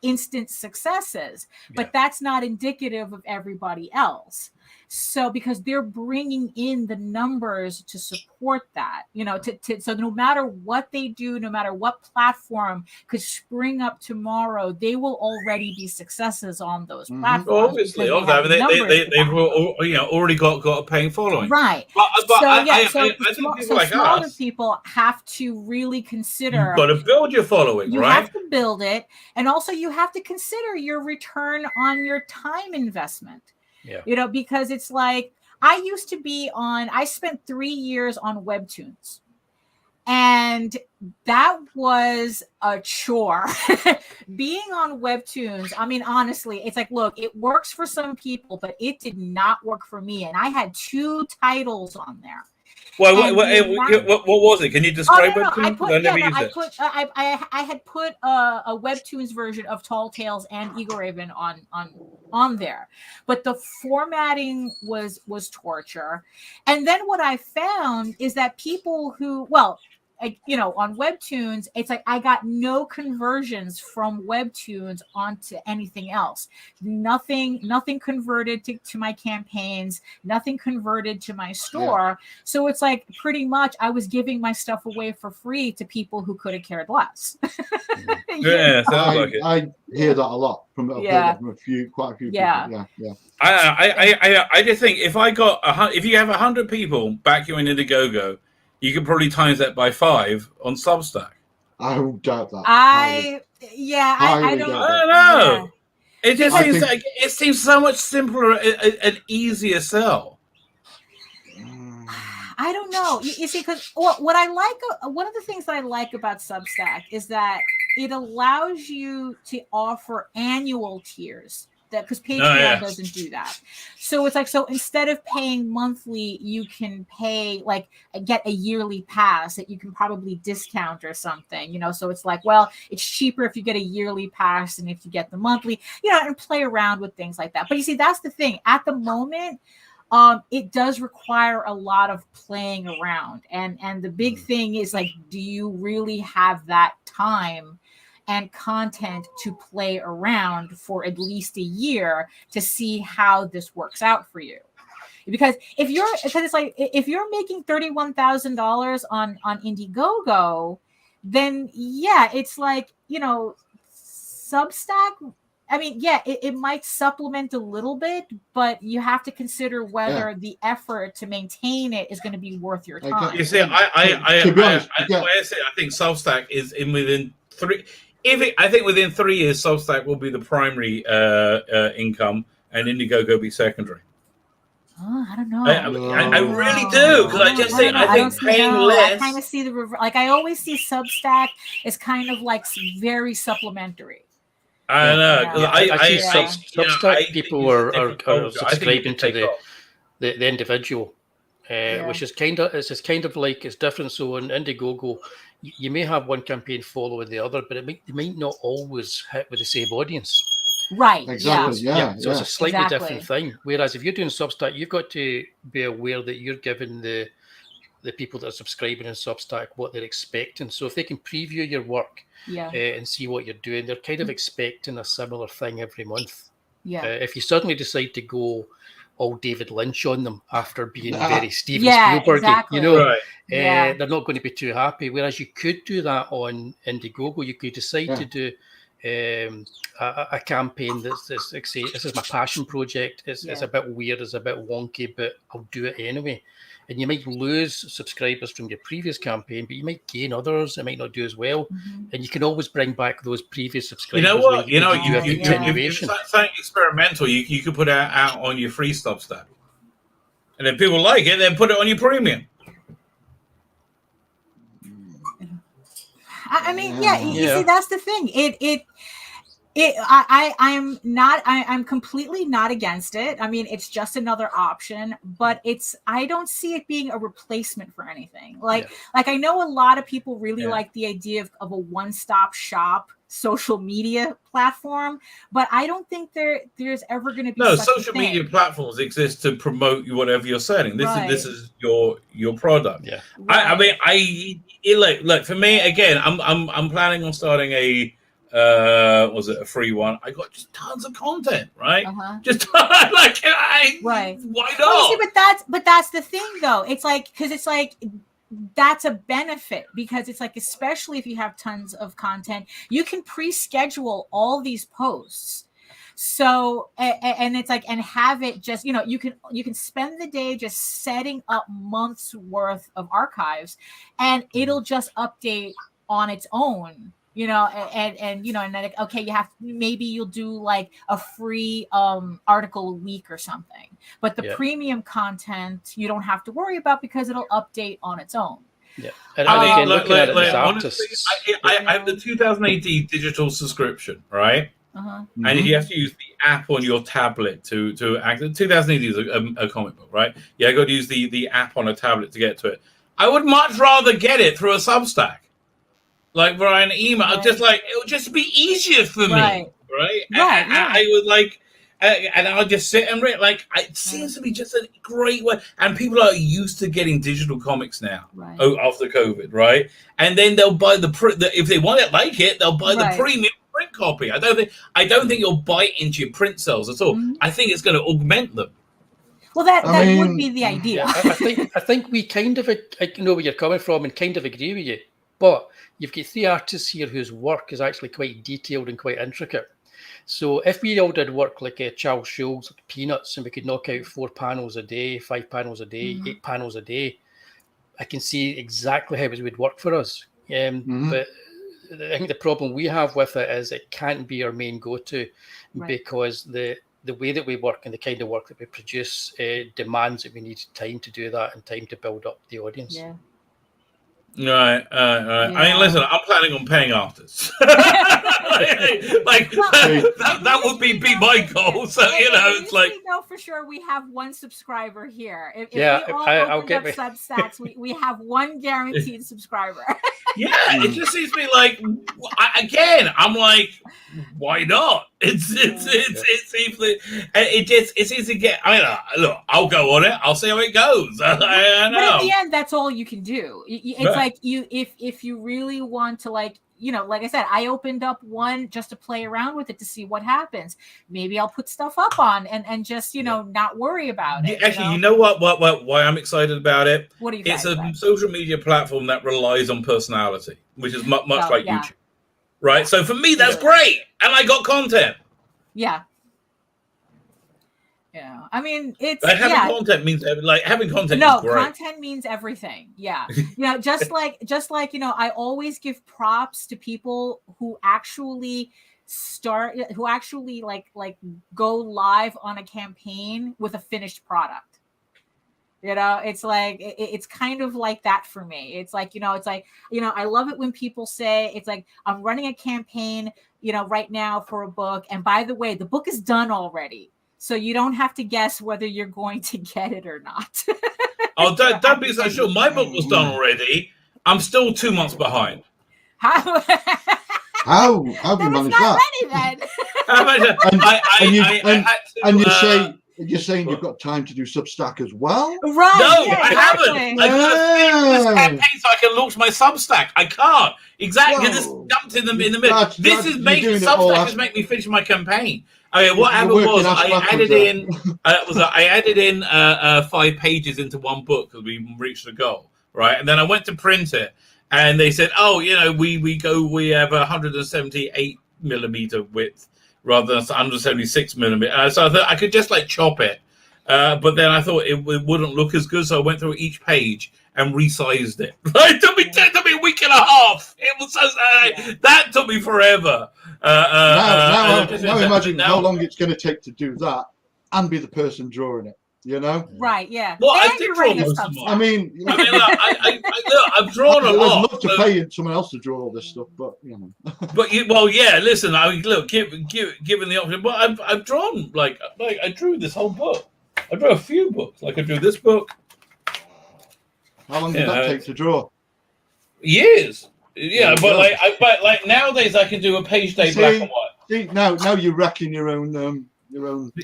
instant successes. But that's not indicative of everybody else. So because they're bringing in the numbers to support that, so no matter what they do, no matter what platform could spring up tomorrow, they will already be successes on those platforms. Obviously, they've already got a paying following, right? So smaller people have to really consider. You've got to build your following, you right? have to build it, and also you have to consider your return on your time investment. Yeah. Because it's like I spent 3 years on Webtoons, and that was a chore. Being on Webtoons, I mean, honestly, it's like, look, it works for some people, but it did not work for me. And I had 2 titles on there. Well, what was it? Can you describe it? I had put a Webtoons version of Tall Tales and Eagle Raven on there, but the formatting was torture. And then what I found is that people who, on Webtoons, it's like I got no conversions from Webtoons onto anything else. Nothing converted to my campaigns, nothing converted to my store. So it's like pretty much I was giving my stuff away for free to people who could have cared less. Sounds like it. I hear that a lot from quite a few people. Yeah. I just think if you have 100 people back you in Indiegogo, you could probably times that by 5 on Substack. I would doubt that. I don't know. It just seems like it seems so much simpler and easier sell. I don't know. You see, because what I like, one of the things that I like about Substack is that it allows you to offer annual tiers. Because Patreon doesn't do that. So it's like, so instead of paying monthly, you can pay, get a yearly pass that you can probably discount or something, so it's like, well, it's cheaper if you get a yearly pass than if you get the monthly, and play around with things like that. But you see, that's the thing. At the moment, it does require a lot of playing around. And the big thing is, like, do you really have that time and content to play around for at least a year to see how this works out for you? Because if you're making $31,000 on Indiegogo, then it's like, Substack. I mean, it might supplement a little bit, but you have to consider whether the effort to maintain it is going to be worth your time. You see, I think Substack is within 3. I think within 3 years, Substack will be the primary income, and Indiegogo be secondary. Oh, I don't know. I really do, because I think paying less. I kind of see I always see Substack as kind of like very supplementary. I don't know. I see Substack people are subscribing to the individual, which is kind of like, it's different. So in Indiegogo, you may have one campaign following the other, but they might not always hit with the same audience. Right. Exactly. Yeah. So it's a slightly different thing. Whereas if you're doing Substack, you've got to be aware that you're giving the people that are subscribing in Substack what they're expecting. So if they can preview your work and see what you're doing, they're kind of expecting a similar thing every month. Yeah. If you suddenly decide to go all David Lynch on them after being very Steven Spielberg, they're not going to be too happy. Whereas you could do that on Indiegogo. You could decide to do a campaign that's say, this is my passion project. It's a bit weird, it's a bit wonky, but I'll do it anyway. and you might lose subscribers from your previous campaign, but you might gain others. It might not do as well, and you can always bring back those previous subscribers. You know what? You have continuation. If something experimental, you could put out on your free Substack, and if people like it, then put it on your premium. I mean, you see, that's the thing. I'm completely not against it. I mean, it's just another option, but I don't see it being a replacement for anything. Like I know a lot of people really like the idea of a one-stop shop social media platform, but I don't think there's ever going to be social media platforms exist to promote whatever you're selling. This is your product. Yeah. Right. Look for me again. I'm planning on starting a free one. I got just tons of content, right? Just why not? Well, but that's the thing though. It's like, because it's like, that's a benefit, because it's like, especially if you have tons of content, you can pre-schedule all these posts. So, and it's like, and have it just, you can spend the day just setting up months worth of archives, and it'll just update on its own. And then, okay, maybe you'll do like a free article a week or something, but the premium content you don't have to worry about because it'll update on its own. Yeah, and honestly, I have the 2000 AD digital subscription, right? And you have to use the app on your tablet to access. 2000 AD is a comic book, right? I got to use the app on a tablet to get to it. I would much rather get it through a Substack. Like via an email, just like it would just be easier for me, right? I would like, and I'll just sit and read. Like it seems to be just a great way, and people are used to getting digital comics now. After COVID, right? And then they'll buy if they want it, they'll buy the premium print copy. I don't think you'll bite into your print sales at all. I think it's going to augment them. Well, that would be the idea. I think we kind of know where you're coming from and kind of agree with you, but you've got three artists here whose work is actually quite detailed and quite intricate. So if we all did work like Charles Schulz, like Peanuts, and we could knock out 4 panels a day, 5 panels a day, 8 panels a day, I can see exactly how it would work for us. But I think the problem we have with it is it can't be our main go-to, because the way that we work and the kind of work that we produce demands that we need time to do that and time to build up the audience. Yeah. Right. I mean, listen, I'm planning on paying artists. That would be my goal. So it's like, we know for sure we have one subscriber here. If I'll get up Substacks, we have one guaranteed subscriber. It just seems to be like, I'm like, why not? It seems to get. I mean, look, I'll go on it. I'll see how it goes. I know. But at the end, that's all you can do. It's like if you really want to, like I said, I opened up one just to play around with it to see what happens. Maybe I'll put stuff up on and just not worry about it. Actually, you know what? Why I'm excited about it? What do you? It's a social media platform that relies on personality, which is much like YouTube. Right, so for me that's great, and I got content. Yeah. I mean, it's content means having content. No, is great. Content means everything. Yeah, just like I always give props to people who actually go live on a campaign with a finished product. It's like it's kind of like that for me. It's like I love it when people say it's like, I'm running a campaign right now for a book, and by the way, the book is done already, so you don't have to guess whether you're going to get it or not. Oh, don't be so sure. My book was done already. I'm still 2 months behind. How do you manage that? Ready then. And you say. You're saying you've got time to do Substack as well? Right. No, I haven't. I've got to finish this campaign so I can launch my Substack. I can't. Exactly. This dumped in the middle. This is making Substack is making me finish my campaign. Okay, what happened was I added in 5 pages into one book because we reached the goal, right? And then I went to print it, and they said, we have 178 millimeter width rather than 176 millimeter. So I thought I could just chop it but then I thought it wouldn't look as good, so I went through each page and resized it. It took me a week and a half. It was so that took me forever. Now imagine how long it's going to take to do that and be the person drawing it. You know? Right, yeah. Well, I did draw most of mine. I mean, look, I've drawn a lot. I'd love to pay someone else to draw all this stuff, but you know. But listen. Given the option, but I've drawn like I drew this whole book. I drew a few books. Like I drew this book. How long did that take to draw? Years. Yeah, but like nowadays I can do a page day black and white. See, now you're wracking your own.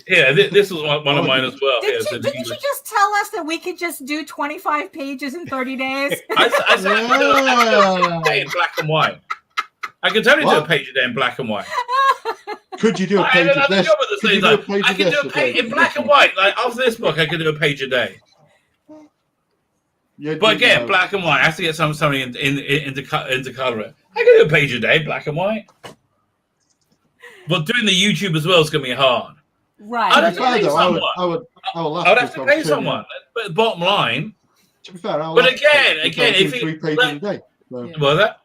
Yeah, this was one of mine as well. Didn't you just tell us that we could just do 25 pages in 30 days? I said I can do a day in black and white. I can totally do a page a day in black and white. Could you do a page of this? I can do a page in black and white. Like after this book, I can do a page a day. But again, black and white. I have to get something into color. I can do a page a day, black and white. But doing the YouTube as well is going to be hard. Right. I'd have to pay someone. I'd have to pay someone. But bottom line. To be fair, but again, if you 3 pages a day. So. Yeah. What was that?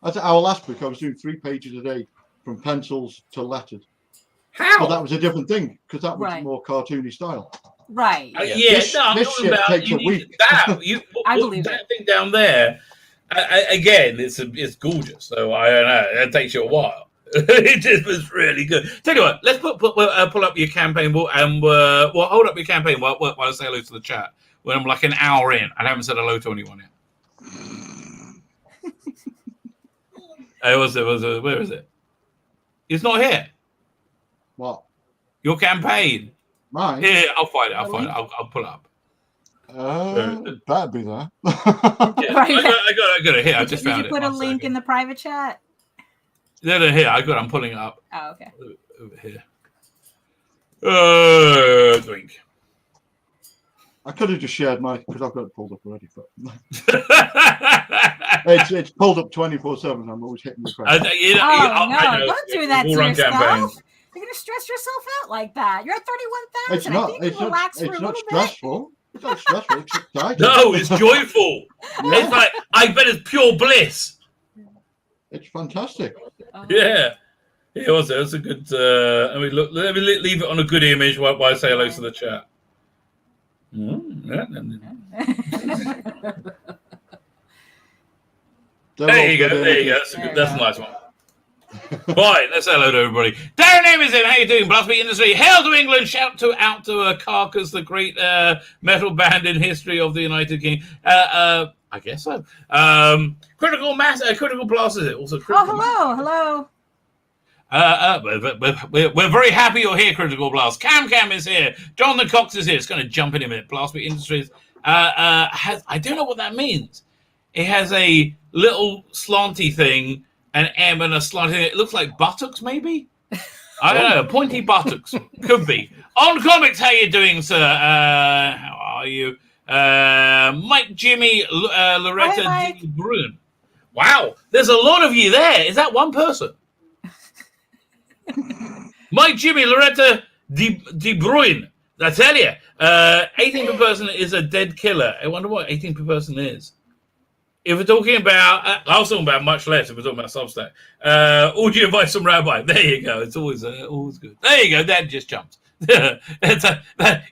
I said our last book, I was doing 3 pages a day from pencils to lettered. How? But that was a different thing because that was more cartoony style. Right. This shit takes a week. I believe that thing down there. Again, it's gorgeous. So I don't know. It takes you a while. It just was really good. Tell you what, let's pull up your campaign and hold up your campaign while I say hello to the chat. When I'm like an hour in, I haven't said hello to anyone yet. Where is it? It's not here. What? Your campaign. Mine? Here, I'll find it. I'll pull it up. That'd be there. I got it here. I just found it. Did you put a link in the private chat? No, here. I'm pulling it up. Oh, okay. Over here. Drink. I could have just shared my because I've got it pulled up already. But it's pulled up 24/7. I'm always hitting the crowd. Don't do that to yourself. Campaign. You're gonna stress yourself out like that. You're at 31,000. I think you relax for a little stressful. It's not stressful. It's exciting. No, it's joyful. It's like I bet it's pure bliss. It's fantastic. Yeah. It was a good. Let me leave it on a good image while I say hello to the chat. There you go. That's a nice one. Right, let's say hello to everybody. Darren Emerson, how you doing? Blast Beat Industry. Hail to England. Shout out to Carcass, the great metal band in history of the United Kingdom. I guess so. Critical Blast is it? Also Critical hello. We're very happy you're here, Critical Blast. Cam is here. Jonathan Cox is here. It's going to jump in a minute. Blast Beat Industries I don't know what that means. It has a little slanty thing, an M and a slanty thing. It looks like buttocks, maybe? I don't know. Pointy buttocks. Could be. On Comics, how you doing, sir? How are you? Mike, Jimmy, Loretta, D. Brun. Wow, there's a lot of you there. Is that one person? Mike, Jimmy, Loretta, De Bruyne. I tell you, 18 per person is a dead killer. I wonder what 18 per person is. If we're talking about, I was talking about much less. If we're talking about Substack, audio advice from Rabbi. There you go. It's always good. There you go. That just jumped. It's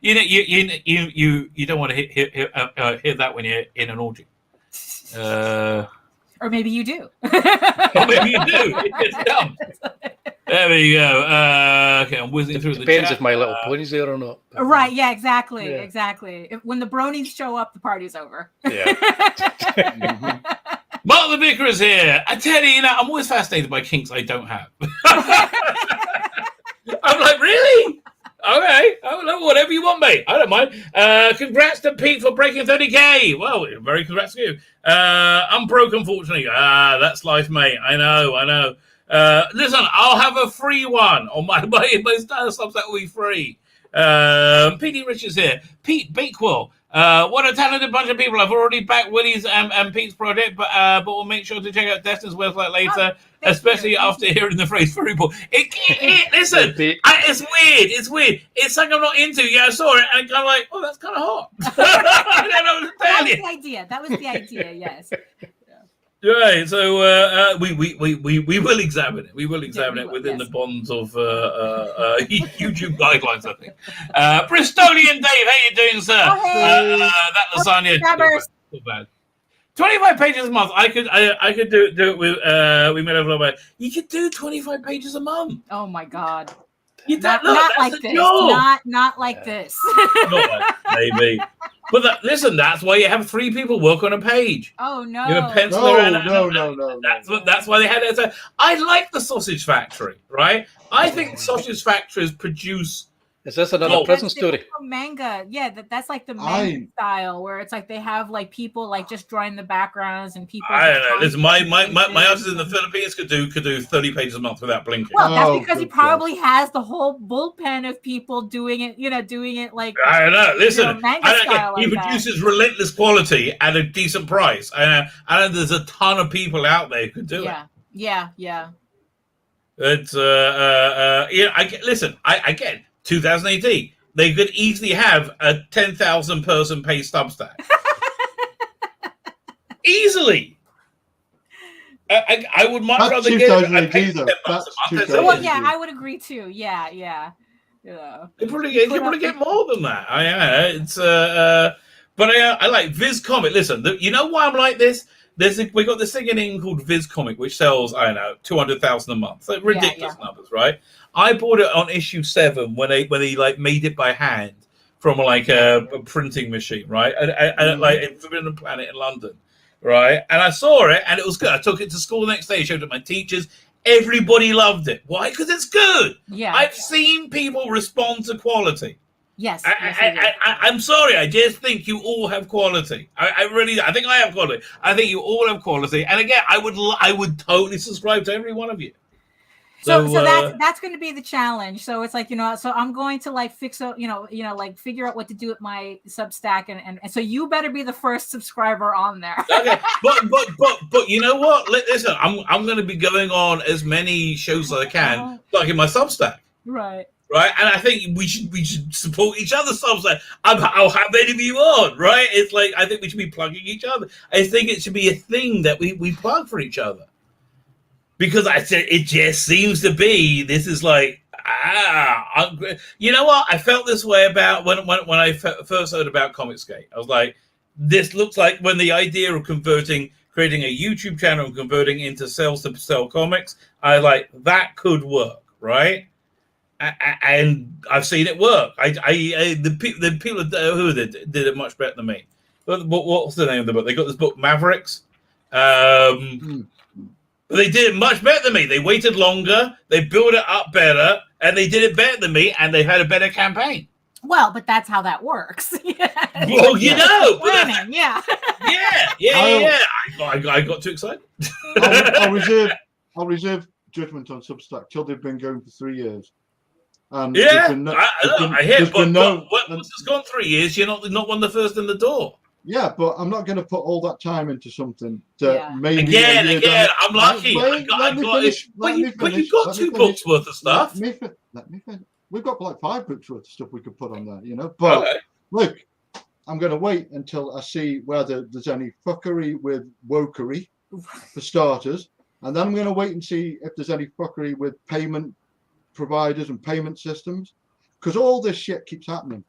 you don't want to hear that when you're in an orgy. Or maybe you do. Or maybe you do. It gets dumped. There we go. Okay, I'm whizzing through the chat. Depends if My Little Pony's there or not. Right, yeah, exactly. When the bronies show up, the party's over. Yeah. Mark the Vicar is here. I tell you, I'm always fascinated by kinks I don't have. I'm like, really? Okay, whatever you want, mate. I don't mind. Congrats to Pete for breaking 30K. Well, very congrats to you. I'm broke, unfortunately. That's life, mate. I know. Listen, I'll have a free one on my Substack will be free. PD Richards here. Pete Bakewell. What a talented bunch of people. I've already backed Willie's and Pete's project, but we'll make sure to check out Destin's website later, especially after hearing the phrase furry porn. Listen, it's weird. It's weird. It's something I'm not into. Yeah, I saw it, and I'm kind of like, oh, that's kind of hot. I don't know what to tell you. That was the idea, yes. Right, so we will examine it. We will examine it within the bonds of YouTube guidelines, I think. Bristolian Dave, how you doing, sir? Oh, hey. That lasagna. Too bad. 25 pages a month. I could do it with we made a lot. You could do 25 pages a month. Oh my God. Not like this. Not like this. Maybe. But listen, that's why you have 3 people work on a page. Oh no! You know, pencil No. That's why they had it. I like the Sausage Factory, right? I think Sausage Factories produce. Is this another prison story? Manga, yeah. That's like the manga style, where it's like they have like people like just drawing the backgrounds and people. I don't know. Listen, my artist in the Philippines could do 30 pages a month without blinking. Well, that's because he probably has the whole bullpen of people doing it. You know, doing it like. I don't know. Listen, he like produces relentless quality at a decent price. I know there's a ton of people out there who could do it. Yeah. It's listen. I get. 2018, they could easily have a 10,000 person paid Substack. Easily. I would much rather get it. Well, yeah, I would agree too. Yeah. You probably get more than that. But I like Viz Comic. Listen, you know why I'm like this? We got this thing in called Viz Comic, which sells 200,000 a month. So ridiculous numbers, right? I bought it on issue 7 when they like made it by hand from like a printing machine, right? And like in Forbidden Planet in London, right? And I saw it and it was good. I took it to school the next day, showed it to my teachers. Everybody loved it. Why? Because it's good. Yeah. I've seen people respond to quality. Yes. I'm sorry. I just think you all have quality. I think I have quality. I think you all have quality. And again, I would totally subscribe to every one of you. So that's going to be the challenge. So it's like, so I'm going to like fix up, like figure out what to do with my Substack, and so you better be the first subscriber on there. Okay, but you know what? Listen, I'm going to be going on as many shows as I can, like in my Substack. Right. Right, and I think we should support each other's Substack. I'll have any of you on, right? It's like I think we should be plugging each other. I think it should be a thing that we plug for each other. Because it just seems to be, this is like, you know what? I felt this way about when I first heard about Comicsgate. I was like, this looks like when the idea of creating a YouTube channel and converting into sales to sell comics, I like, that could work, right? And I've seen it work. The people who did it much better than me. What's the name of the book? They got this book, Mavericks. But they did it much better than me. They waited longer, they built it up better, and they did it better than me, and they had a better campaign. Well, but that's how that works. Well, planning, yeah. I got too excited. I'll reserve judgment on Substack till they've been going for 3 years. I hear. But once it's gone 3 years, you're not one of the first in the door. Yeah, but I'm not going to put all that time into something that maybe again. I'm lucky. But you've got 2 books worth of stuff. Let me finish. We've got like 5 books worth of stuff we could put on there, But look, I'm going to wait until I see whether there's any fuckery with wokery, for starters, and then I'm going to wait and see if there's any fuckery with payment providers and payment systems, because all this shit keeps happening.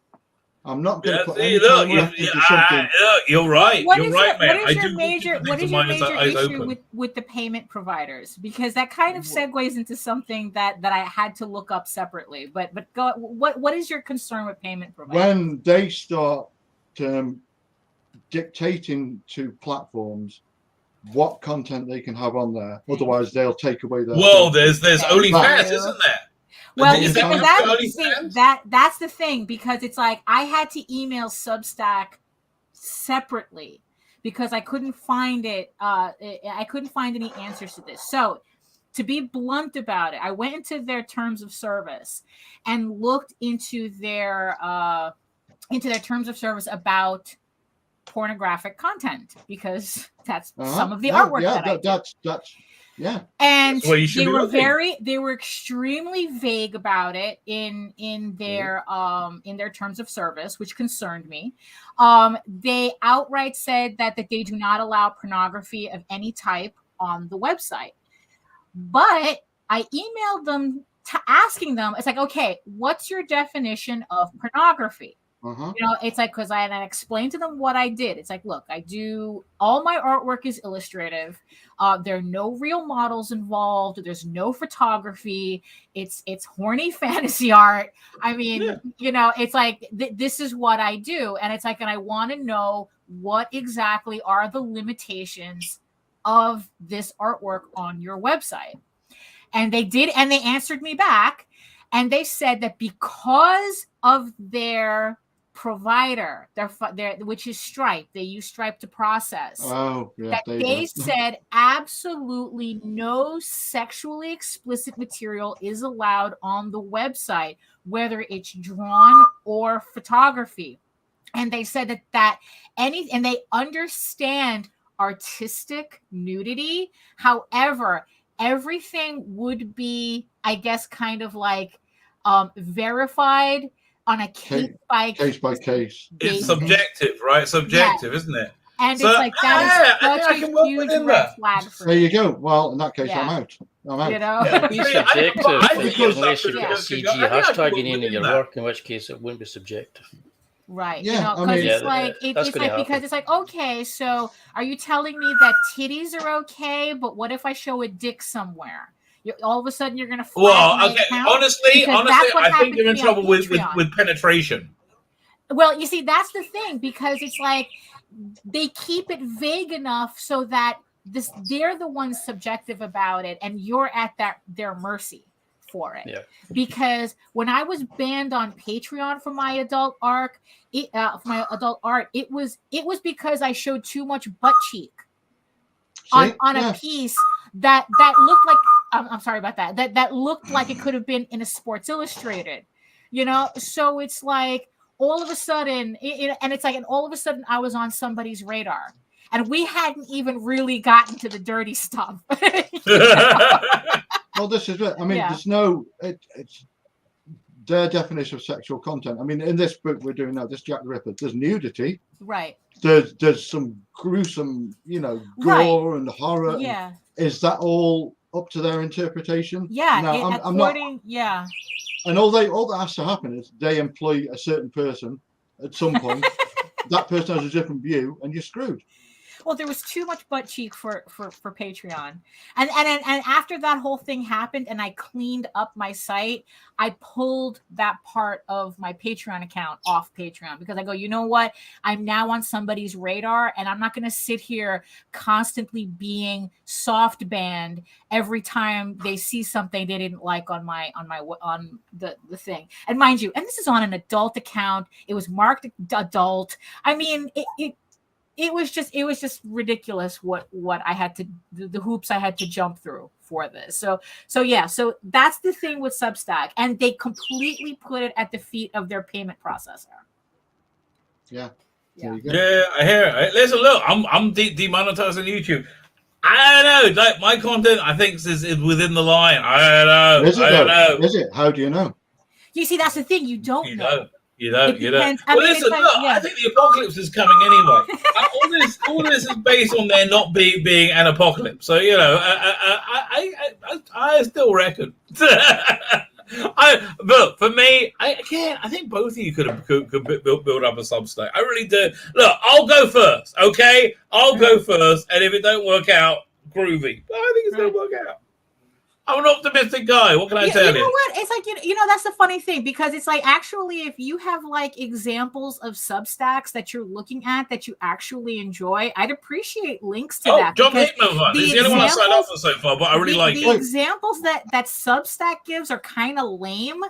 I'm not going to put any time into something. You're right. You're right, man. What is your major issue with the payment providers? Because that kind of segues into something that I had to look up separately. But go. What is your concern with payment providers? When they start dictating to platforms what content they can have on there, otherwise they'll take away their. Well, there's OnlyFans, isn't there? Well, that's the thing, because it's like I had to email Substack separately because I couldn't find it. I couldn't find any answers to this. So, to be blunt about it, I went into their terms of service and looked into their into their terms of service about pornographic content, because that's some of the artwork that's yeah. And they were extremely vague about it in their terms of service, which concerned me. They outright said that they do not allow pornography of any type on the website. But I emailed them asking them, it's like, okay, what's your definition of pornography? It's like, because I had explained to them what I did. It's like, look, all my artwork is illustrative. There are no real models involved. There's no photography. It's horny fantasy art. I mean, it's like, this is what I do. And it's like, and I want to know what exactly are the limitations of this artwork on your website. And they did, and they answered me back. And they said that because of their provider, which is Stripe, they use Stripe to process. They said absolutely no sexually explicit material is allowed on the website, whether it's drawn or photography. And they said and they understand artistic nudity. However, everything would be, I guess, kind of like verified on a case by case. It's subjective, right? Subjective, isn't it? And so, it's like that is such a huge red flag for me. There you go. Well, in that case, I'm out. It'd be subjective unless you've got a CG hashtag in your work, in which case it wouldn't be subjective. Right. It's because it's like, okay, so are you telling me that titties are okay, but what if I show a dick somewhere? All of a sudden you're going to flag my account? Honestly, I think you're in trouble with penetration. Well, you see, that's the thing, because it's like they keep it vague enough so that they're the ones subjective about it, and you're at their mercy for it. Yeah. Because when I was banned on Patreon for my adult art, it was because I showed too much butt cheek on a piece that looked like, I'm sorry about that. That looked like it could have been in a Sports Illustrated, So it's like all of a sudden, all of a sudden I was on somebody's radar, and we hadn't even really gotten to the dirty stuff. Well, this is it. I mean, there's no. It's their definition of sexual content. I mean, in this book we're doing now, this Jack the Ripper, there's nudity. Right. There's some gruesome, gore and horror. Yeah. Is that all up to their interpretation? Yeah. Now, I'm not. Yeah. And all that has to happen is they employ a certain person at some point. That person has a different view, and you're screwed. Well, there was too much butt cheek for Patreon, and after that whole thing happened, and I cleaned up my site, I pulled that part of my Patreon account off Patreon, because I go, you know what? I'm now on somebody's radar, and I'm not going to sit here constantly being soft banned every time they see something they didn't like on the thing. And mind you, and this is on an adult account. It was marked adult. I mean, it was just ridiculous what I had to, the hoops I had to jump through for this. So that's the thing with Substack, and they completely put it at the feet of their payment processor. Yeah. Yeah, I hear it. Listen, look, I'm demonetizing YouTube. I don't know. Like, my content, I think is within the line. I don't know. Is it? How do you know? You see, that's the thing. You don't know. You don't. Well, listen, look, I think the apocalypse is coming anyway. all this is based on there not being an apocalypse. So, I still reckon. But for me, I think both of you could build up a Substack. I really do. Look, I'll go first, okay? I'll go first, and if it don't work out, groovy. But I think it's going to work out. I'm an optimistic guy. What can I tell you? You know what? It's like, that's the funny thing, because it's like, actually, if you have like examples of Substacks that you're looking at that you actually enjoy, I'd appreciate links to that. John Hickman one. He's the only one I signed up for so far, but I really like it. The examples that Substack gives are kind of lame.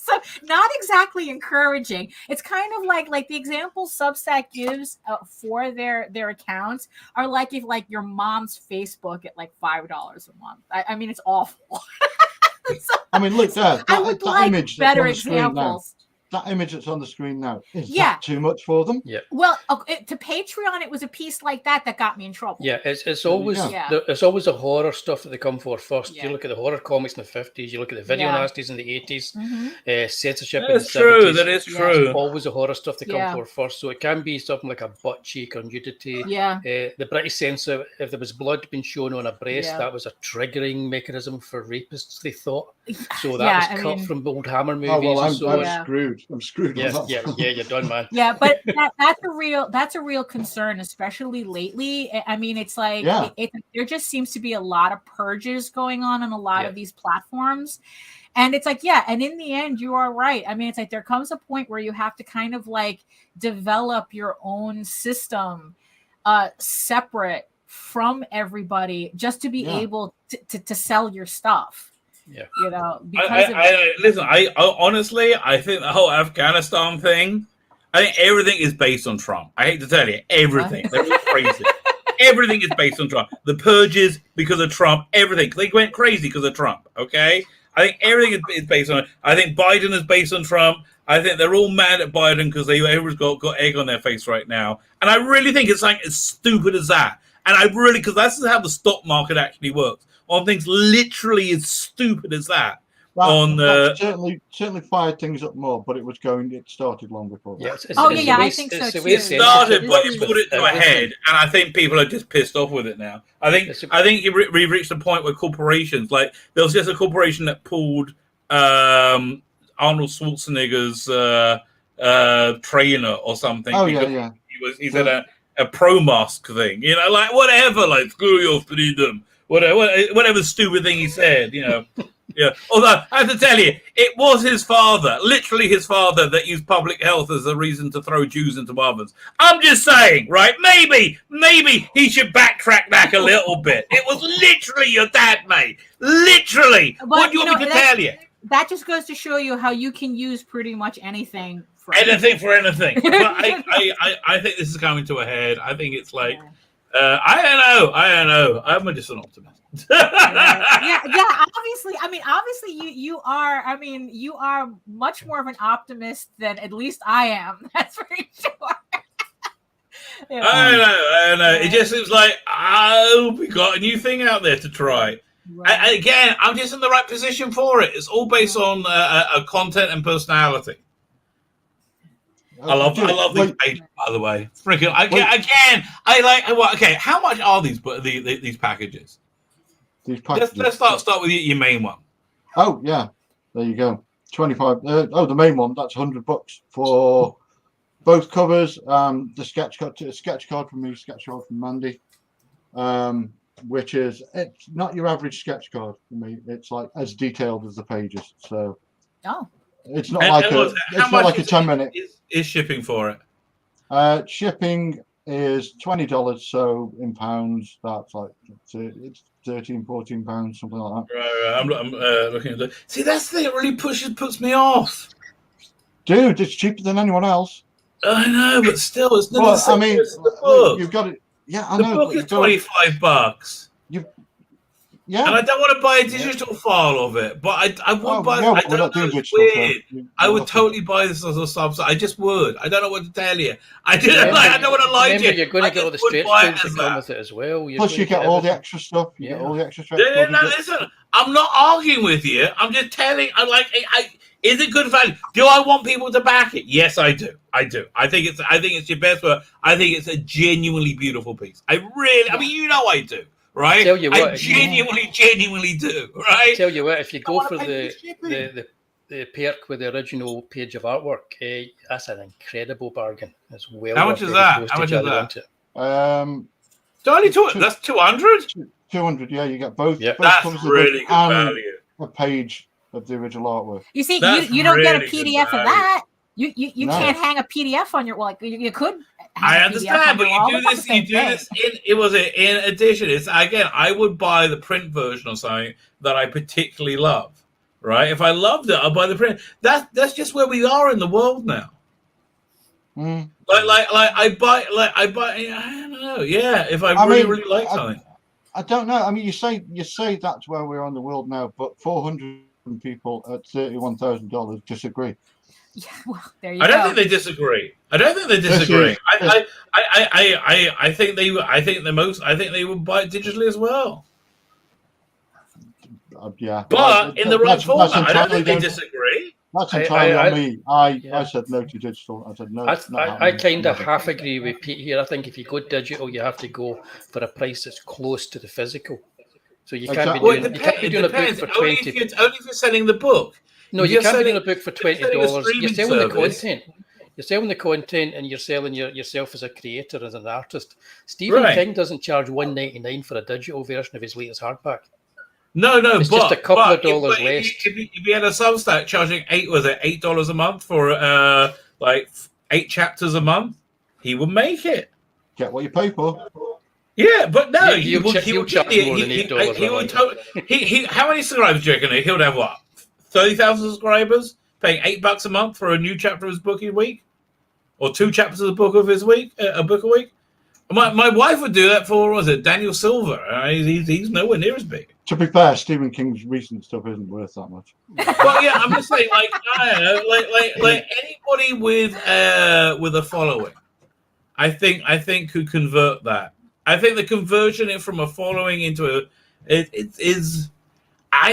So not exactly encouraging. It's kind of like the examples Substack gives for their accounts are like if like your mom's Facebook at like $5 a month. I mean, it's awful. I mean, look, that I would like image better examples. that image that's on the screen now, is Yeah. that too much for them? Yeah. Well, to Patreon, it was a piece like that got me in trouble. Yeah, it's always it's always the horror stuff that they come for first. Yeah. You look at the horror comics in the 50s, you look at the video nasties in the 80s, censorship in the 70s. True. That is true. It's always the horror stuff they come for first. So it can be something like a butt cheek or nudity. Yeah. The British censor, if there was blood being shown on a breast, that was a triggering mechanism for rapists, they thought. So that was cut from old Hammer movies. Oh, well, I'm so screwed. I'm screwed. Yeah, you're done, man. Yeah, but that's a real concern, especially lately. I mean, it's like there just seems to be a lot of purges going on a lot of these platforms. And it's like, and in the end, you are right. I mean, it's like there comes a point where you have to kind of like develop your own system separate from everybody just to be able to sell your stuff. Yeah, you know, listen, I honestly, I think the whole Afghanistan thing, I think everything is based on Trump. I hate to tell you, everything. They're crazy. Everything is based on Trump. The purges because of Trump. Everything. They went crazy because of Trump. Okay, I think everything is based on it. I think Biden is based on Trump. I think they're all mad at Biden because everyone's got egg on their face right now. And I really think it's like as stupid as that. And I really, because that's how the stock market actually works. On things literally as stupid as that. That certainly fired things up more, but it started long before that. I think so too. It started, but it put it to a head, and I think people are just pissed off with it now. I think we've reached a point where corporations, like there was just a corporation that pulled Arnold Schwarzenegger's trainer or something. Oh yeah. He's at a pro mask thing, you know, like whatever, like screw your freedom. Whatever stupid thing he said, you know. Yeah. Although I have to tell you, it was his father, literally his father, that used public health as a reason to throw Jews into ovens. I'm just saying, right? Maybe he should backtrack back a little bit. It was literally your dad, mate. Literally. But, what do you want me to tell you? That just goes to show you how you can use pretty much anything. For anything. But I think this is coming to a head. I think it's like. I don't know. I'm just an optimist. Obviously. I mean, you are. I mean, you are much more of an optimist than at least I am. That's for sure. You know. I don't know. It just seems like we got a new thing out there to try. Right. Again, I'm just in the right position for it. It's all based on content and personality. I love these pages, by the way. Freaking again. I like. Okay, how much are these packages? These packages. Let's start with your main one. Oh yeah, there you go. 25. The main one. That's $100 for both covers. The sketch card from me, sketch card from Mandy. Which is it's not your average sketch card for me. It's like as detailed as the pages. So. Oh. It's not like a 10-minute. Is shipping for it? Shipping is $20. So in pounds, that's like it's £13-14, something like that. Right. I'm looking at it. See, that's the thing that really puts me off. Dude, it's cheaper than anyone else. I know, but still, it's not. Well, I mean, you've got it. Yeah, I know. The book is $25. Yeah, and I don't want to buy a digital file of it, but I would buy. Yeah, we're not doing digital. So I would totally buy this as a subset. I just would. I don't know what to tell you. I don't want to lie to you. You're going to get all the stretch films that come with it as well. Plus, you get all the extra stuff. You get all the extra stretch. Listen, I'm not arguing with you. I'm just telling. Is it good value? Do I want people to back it? Yes, I do. I think it's your best work. I think it's a genuinely beautiful piece. I mean, you know, I do. Right? Tell you what, I genuinely do. Right? Tell you what, if you go for the perk with the original page of artwork, that's an incredible bargain. It's well. How much is that? How much is that? That's 200. 200. Yeah, you get both. Yeah, that's really good value. A page of the original artwork. You see, you don't get a PDF of that. You can't hang a PDF on your. Well, you could. I understand, but you do this. In addition. It's again. I would buy the print version of something that I particularly love. Right? If I loved it, I'll buy the print. That's just where we are in the world now. Mm. Like I buy. I don't know. Yeah, if I really like something. I don't know. I mean, you say that's where we are in the world now, but 400 people at $31,000 disagree. Yeah, well, there you I go. don't think they disagree. I don't think they disagree. I think they would buy it digitally as well. Yeah, But in the right format. I don't think they entirely disagree. That's entirely on me. I Yeah. said no to digital. I said no. I kind of half agree with Pete here. I think if you go digital, you have to go for a price that's close to the physical. So you can't be Well, doing, you can't be doing a book for only 20. Only if you're selling the book. No, you can't be doing a book for $20. You're streaming selling the service. content. You're selling the content, and you're selling yourself as a creator, as an artist. Stephen King doesn't charge $1.99 for a digital version of his latest hardback. No, it's just a couple of dollars less. If you had a Substack charging $8 a month for like 8 chapters a month, he would make it. Get what you pay for. Yeah, but no, he would charge more than $8. He would how many subscribers do you reckon he would have? What, 30,000 subscribers paying $8 a month for a new chapter of his book a week, or 2 chapters of the book of his week, a book a week? My wife would do that for, what was it, Daniel Silver? He's nowhere near as big. To be fair, Stephen King's recent stuff isn't worth that much. Well, yeah, I'm just saying, like, I don't know, like anybody with a following, I think could convert that. I think the conversion from a following into I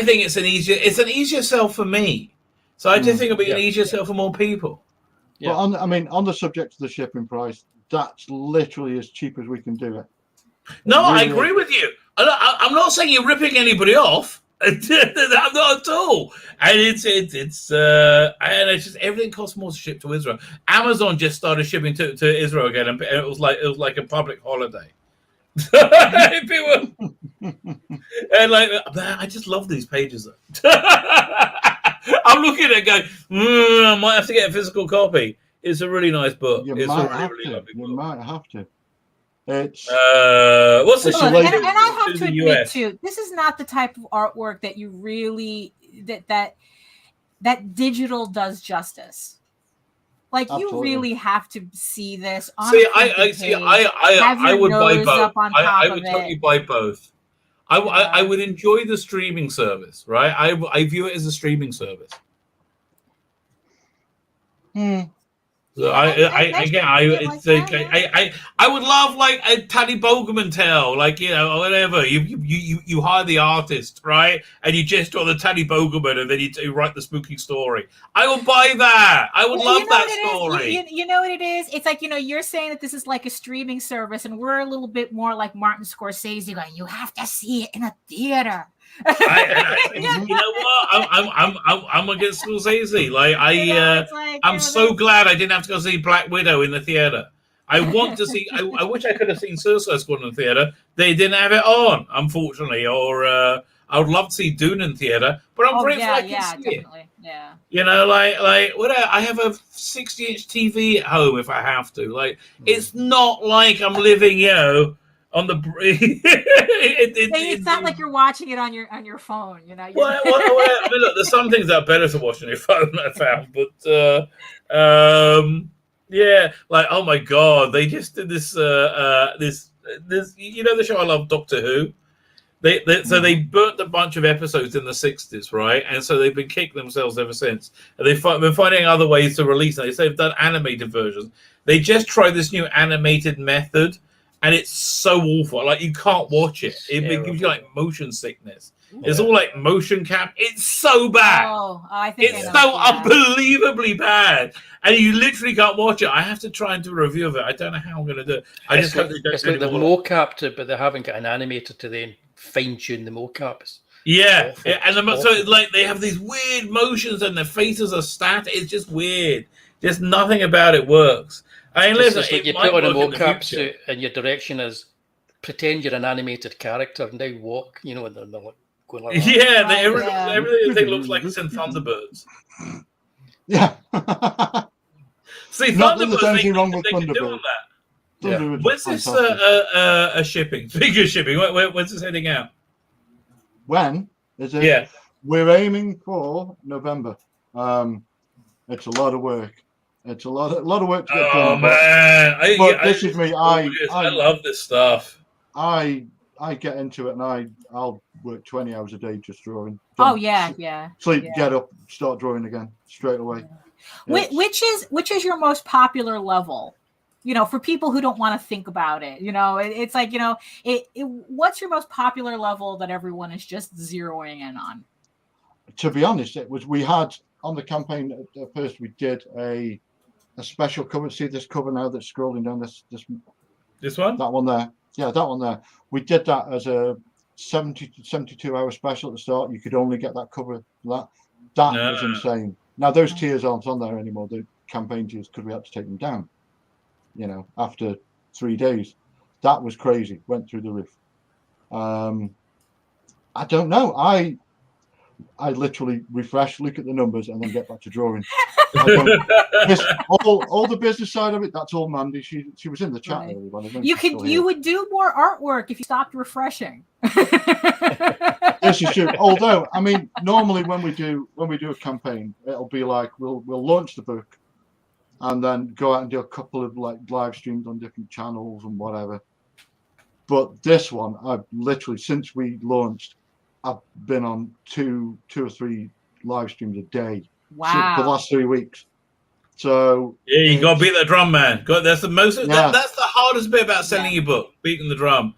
think it's an easier sell for me. So I just think it'll be an easier sell for more people. Yeah. But on the subject of the shipping price, that's literally as cheap as we can do it. No, really, I agree with you. I'm not saying you're ripping anybody off. I'm not at all. And it's just everything costs more to ship to Israel. Amazon just started shipping to Israel again, and it was like a public holiday. People, and like, I just love these pages. I'm looking at it going, I might have to get a physical copy. It's a really nice book. You might have to. It's what's this? And I have to admit too, this is not the type of artwork that you really that digital does justice. Like Absolutely. You really have to see this. On I would buy both. I would totally buy both. I would enjoy the streaming service, right? I view it as a streaming service. So I would love like a Teddy Bogerman tale, like, you know, or whatever. You hire the artist, right, and you just draw the Teddy Bogerman, and then you write the spooky story. I would buy that. I would love that story. You know what it is? It's like, you know, you're saying that this is like a streaming service, and we're a little bit more like Martin Scorsese, going, you have to see it in a theater. You know what? I'm against Scorsese. Like I'm so glad I didn't have to go see Black Widow in the theater. I want to see. I wish I could have seen Suicide Squad in the theater. They didn't have it on, unfortunately. Or I would love to see Dune in theater, but I'm grateful I can see definitely. It. Yeah. You know, like what? I have a 60-inch TV at home if I have to. Like, it's not like I'm living, you know, on the it's not like you're watching it on your phone, you know. Well, I mean, look, there's some things that are better to watch on your phone, I found, but yeah, like, oh my god, they just did this you know, the show I love, Doctor Who. So they burnt a bunch of episodes in the 60s, right? And so they've been kicking themselves ever since. And they've been finding other ways to release it. They've done animated versions. They just tried this new animated method, and it's so awful. Like, you can't watch it. It gives you like motion sickness. It's all like motion cap. It's so bad. I think it's so unbelievably bad, and you literally can't watch it. I have to try and do a review of it. I don't know how I'm going to do it. It's like they've mocapped it, but they haven't got an animator to then fine tune the mocaps. Yeah, and so like they have these weird motions, and their faces are static. It's just weird. Just nothing about it works. I mean, listen, like you put on a mocap suit, and your direction is pretend you're an animated character, and they walk, you know, and they're like going like that. Everything looks like it's in Thunderbirds. Yeah. See, Not that Thunderbirds, there's anything wrong with they can do Thunderbird. that. Yeah. When's this a shipping? Speaking of shipping, when's this heading out? When is it? Yeah, we're aiming for November. It's a lot of work. It's a lot of work to get done. Oh man! But this is me. I love this stuff. I get into it, and I'll work 20 hours a day just drawing. Oh yeah. Sleep, get up, start drawing again straight away. Which is your most popular level? You know, for people who don't want to think about it, you know, it's like, you know, what's your most popular level that everyone is just zeroing in on? To be honest, we had on the campaign at first, we did a special cover. See this cover now that's scrolling down this one? That one there. Yeah, that one there. We did that as a 72-hour special at the start. You could only get that cover for that. That was insane. Now those tiers aren't on there anymore, the campaign tiers, because we had to take them down, you know, after 3 days. That was crazy. Went through the roof. I don't know. I literally refresh, look at the numbers, and then get back to drawing. All the business side of it, that's all Mandy. She was in the chat earlier. You would do more artwork if you stopped refreshing. This is true. Although, I mean, normally when we do a campaign, it'll be like we'll launch the book and then go out and do a couple of like live streams on different channels and whatever. But this one, I've literally, since we launched, I've been on two or three live streams a day. Wow. For the last 3 weeks. So yeah, you got to beat the drum, man. That's the most. Yeah. That's the hardest bit about selling your book, beating the drum.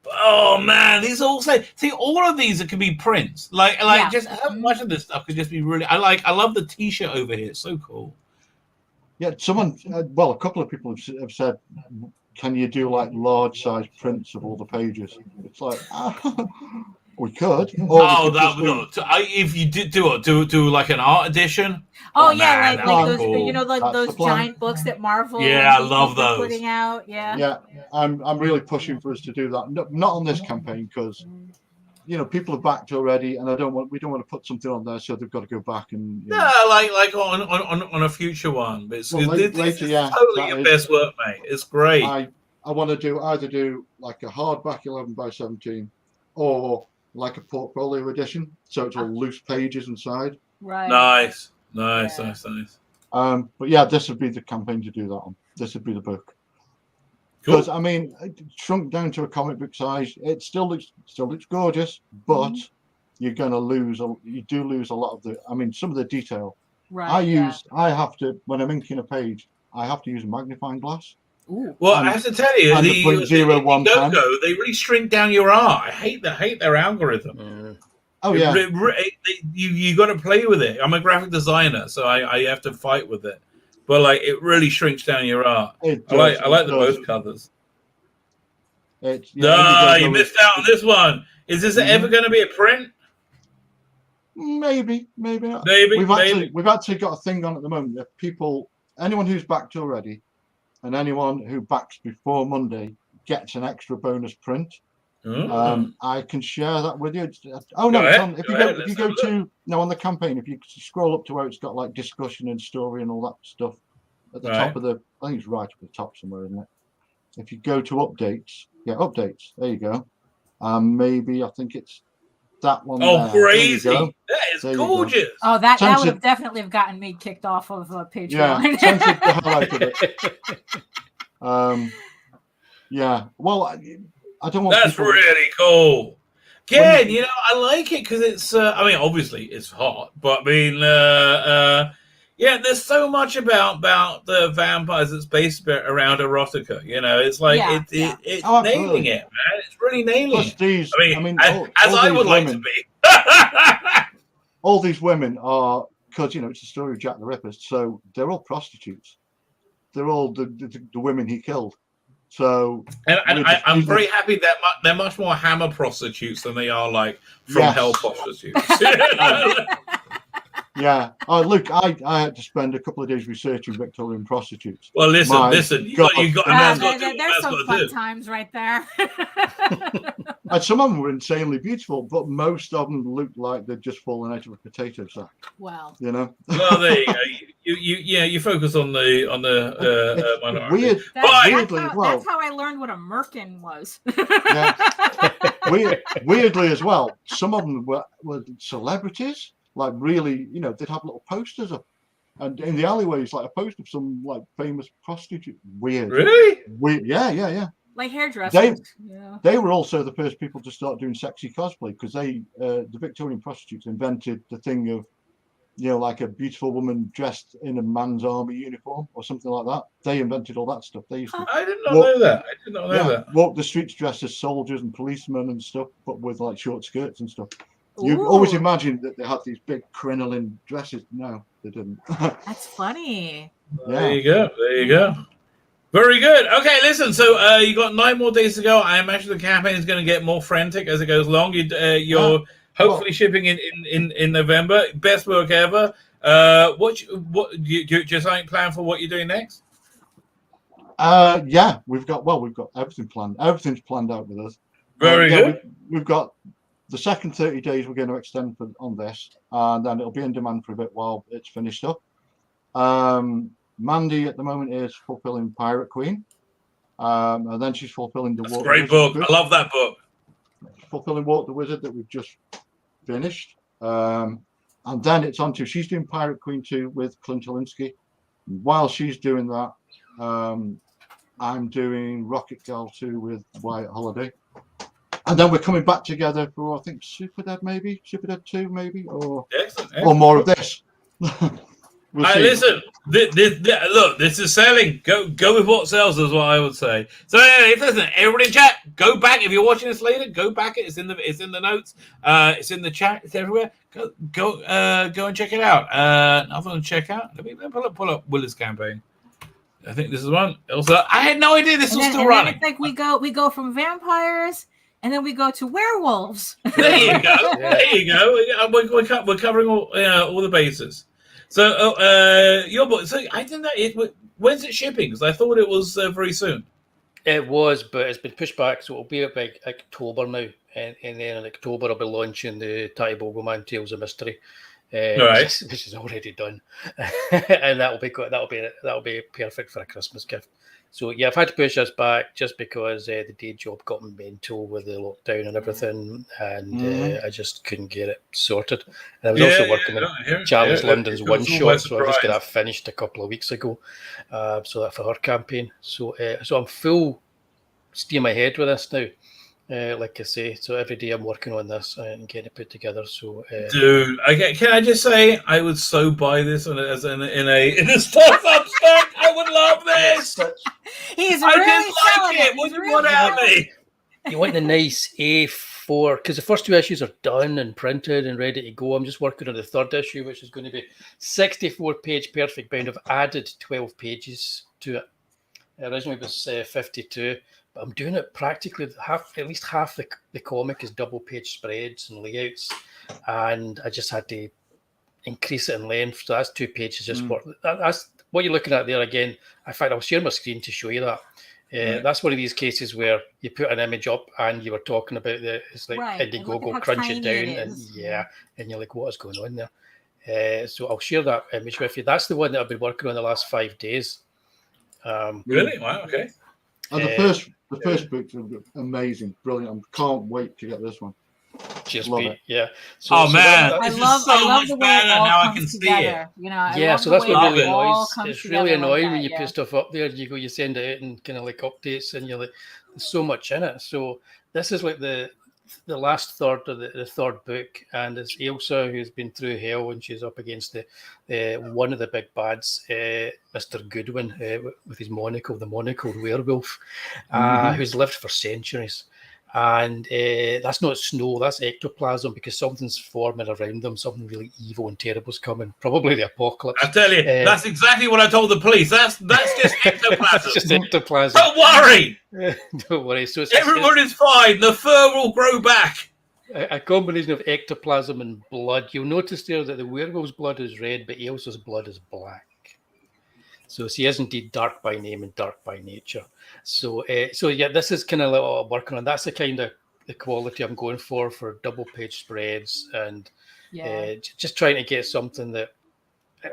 Oh man, these all see all of these can be prints. Like just how much of this stuff could just be really. I love the T-shirt over here. It's so cool. Yeah, a couple of people have said, can you do like large size prints of all the pages? It's like, we could. If you did do like an art edition. Oh yeah, like those, cool. You know, like those giant books that Marvel. Yeah, I love those. Putting out, yeah. I'm really pushing for us to do that. Not on this campaign because, you know, people are backed already, and we don't want to put something on there, so they've got to go back and. Like on a future one, but later, totally your best work, mate. It's great. I want to either do like a hardback 11 by 17, or like a portfolio edition, so it's all loose pages inside. Right. Nice. But yeah, this would be the campaign to do that on. This would be the book. Because I mean, it shrunk down to a comic book size. It still looks gorgeous, but you do lose a lot of the. I mean, some of the detail. Right. I have to, when I'm inking a page, I have to use a magnifying glass. Ooh. Well, I have to tell you, the Go-Go, they really shrink down your art. I hate their algorithm. Oh yeah, you got to play with it. I'm a graphic designer, so I have to fight with it. But like, it really shrinks down your art. I like the both covers. You missed out on this one. Is this ever going to be a print? Maybe not. We've actually got a thing on at the moment. If anyone who's backed already, and anyone who backs before Monday gets an extra bonus print. I can share that with you. Oh no! If you go to on the campaign, if you scroll up to where it's got like discussion and story and all that stuff at the top of I think it's right up at the top somewhere, isn't it? If you go to updates, updates. There you go. Maybe I think it's that one. Oh, crazy! That is gorgeous. Oh, that would have definitely gotten me kicked off of Patreon. Yeah, censored the hell out of it. Yeah. Well, I don't want. That's really cool. Again, you know, I like it because it's. I mean, obviously it's hot, but I mean, there's so much about the vampires that's based around erotica. You know, it's like it's nailing it, man. It's really nailing it. I mean, as I would like to be. All these women are, because you know it's the story of Jack the Ripper, so they're all prostitutes. They're all the women he killed. So, and I'm very happy that they're much more Hammer prostitutes than they are like from Hell prostitutes. Yeah. Oh, look, I had to spend a couple of days researching Victorian prostitutes. Well, listen. You got there's some fun times right there. And some of them were insanely beautiful, but most of them looked like they'd just fallen out of a potato sack. Well, you know. Well, there you go. You focus on the weird. That's how I learned what a merkin was. Weirdly as well, some of them were celebrities. Like really, you know, they'd have little posters up, and in the alleyways, like a poster of some like famous prostitute. Weird. Really? Weird. Yeah. Like hairdressers. They were also the first people to start doing sexy cosplay because the Victorian prostitutes invented the thing of like a beautiful woman dressed in a man's army uniform or something like that. They invented all that stuff. They used to I did not know that. I did not know that. Walk the streets dressed as soldiers and policemen and stuff, but with like short skirts and stuff. You always imagined that they had these big crinoline dresses. No, they didn't. That's funny. There you go. There you go. Very good. Okay, listen. So you got 9 more days to go. I imagine the campaign is going to get more frantic as it goes along. You're hopefully shipping in November. Best work ever. What do you have something planned for what you're doing next? Yeah, we've got everything planned. Everything's planned out with us. Very good. We've got the second 30 days we're going to extend on this, and then it'll be in demand for a bit while it's finished up. Mandy at the moment is fulfilling Pirate Queen, and then she's fulfilling the That's a great book. I love that book. Fulfilling Walk the Wizard that we've just finished, and then it's on to she's doing Pirate Queen 2 with Clint Olinsky. While she's doing that, I'm doing Rocket Girl 2 with Wyatt Holiday. And then we're coming back together for, I think, Super Dad 2 maybe, or more of this. Listen, look, this is selling. Go with what sells is what I would say. So listen, everybody in chat, go back. If you're watching this later, go back. It's in the notes. It's in the chat. It's everywhere. Go and check it out. Another one to check out. Let me pull up Willie's campaign. I think this is one. Also, I had no idea this was still running. It's like we go from vampires. And then we go to werewolves. There you go. There you go. We're covering all the bases. So, your book. So I think that when's it shipping? Because I thought it was very soon. It was, but it's been pushed back, so it'll be about October now, and then in October I'll be launching the Tatty Bogleman Tales of Mystery, which is already done, and that'll be perfect for a Christmas gift. So yeah, I've had to push this back just because the day job got mental with the lockdown and everything, and I just couldn't get it sorted. And I was also working on Charlie's London's one shot, so I just got that finished a couple of weeks ago. So that for her campaign. So I'm full steam ahead with this now. Like I say, so every day I'm working on this and getting it put together. So, dude, can I just say I would so buy this in a stock Substack. I would love this. He's really like it. What do you want out of me? You want the nice A4 because the first 2 issues are done and printed and ready to go. I'm just working on the 3rd issue, which is going to be 64-page perfect bound. I've added 12 pages to it. Originally it was 52. I'm doing it practically at least half the comic is double page spreads and layouts, and I just had to increase it in length. So that's 2 pages just that's what you're looking at there again. In fact, I'll share my screen to show you that. That's one of these cases where you put an image up and you were talking about it's like Indiegogo crunch it down and you're like, what is going on there? So I'll share that image with you. That's the one that I've been working on the last 5 days. Really? Wow. Okay. And the first book's amazing, brilliant. I can't wait to get this one. Cheers, Pete. Yeah. Man, I love the way it all now comes I can see together. it. So that's what really annoys. It's really annoying when you put stuff up there. You send it out and kind of like updates, and you're like, there's so much in it. So this is like the last third of the 3rd book, and it's Elsa who's been through hell, and she's up against one of the big bads, Mr. Goodwin, with his monocle, the monocled werewolf, who's lived for centuries. And that's not snow, that's ectoplasm, because something's forming around them, something really evil and terrible is coming, probably the apocalypse. I tell you, that's exactly what I told the police. That's just ectoplasm. That's just ectoplasm. Don't worry. Don't worry. So everyone is fine. The fur will grow back. A combination of ectoplasm and blood. You'll notice there that the werewolf's blood is red, but Elsa's blood is black. So she is indeed dark by name and dark by nature. So yeah, this is kind of like what I'm working on. That's the kind of the quality I'm going for double page spreads and just trying to get something that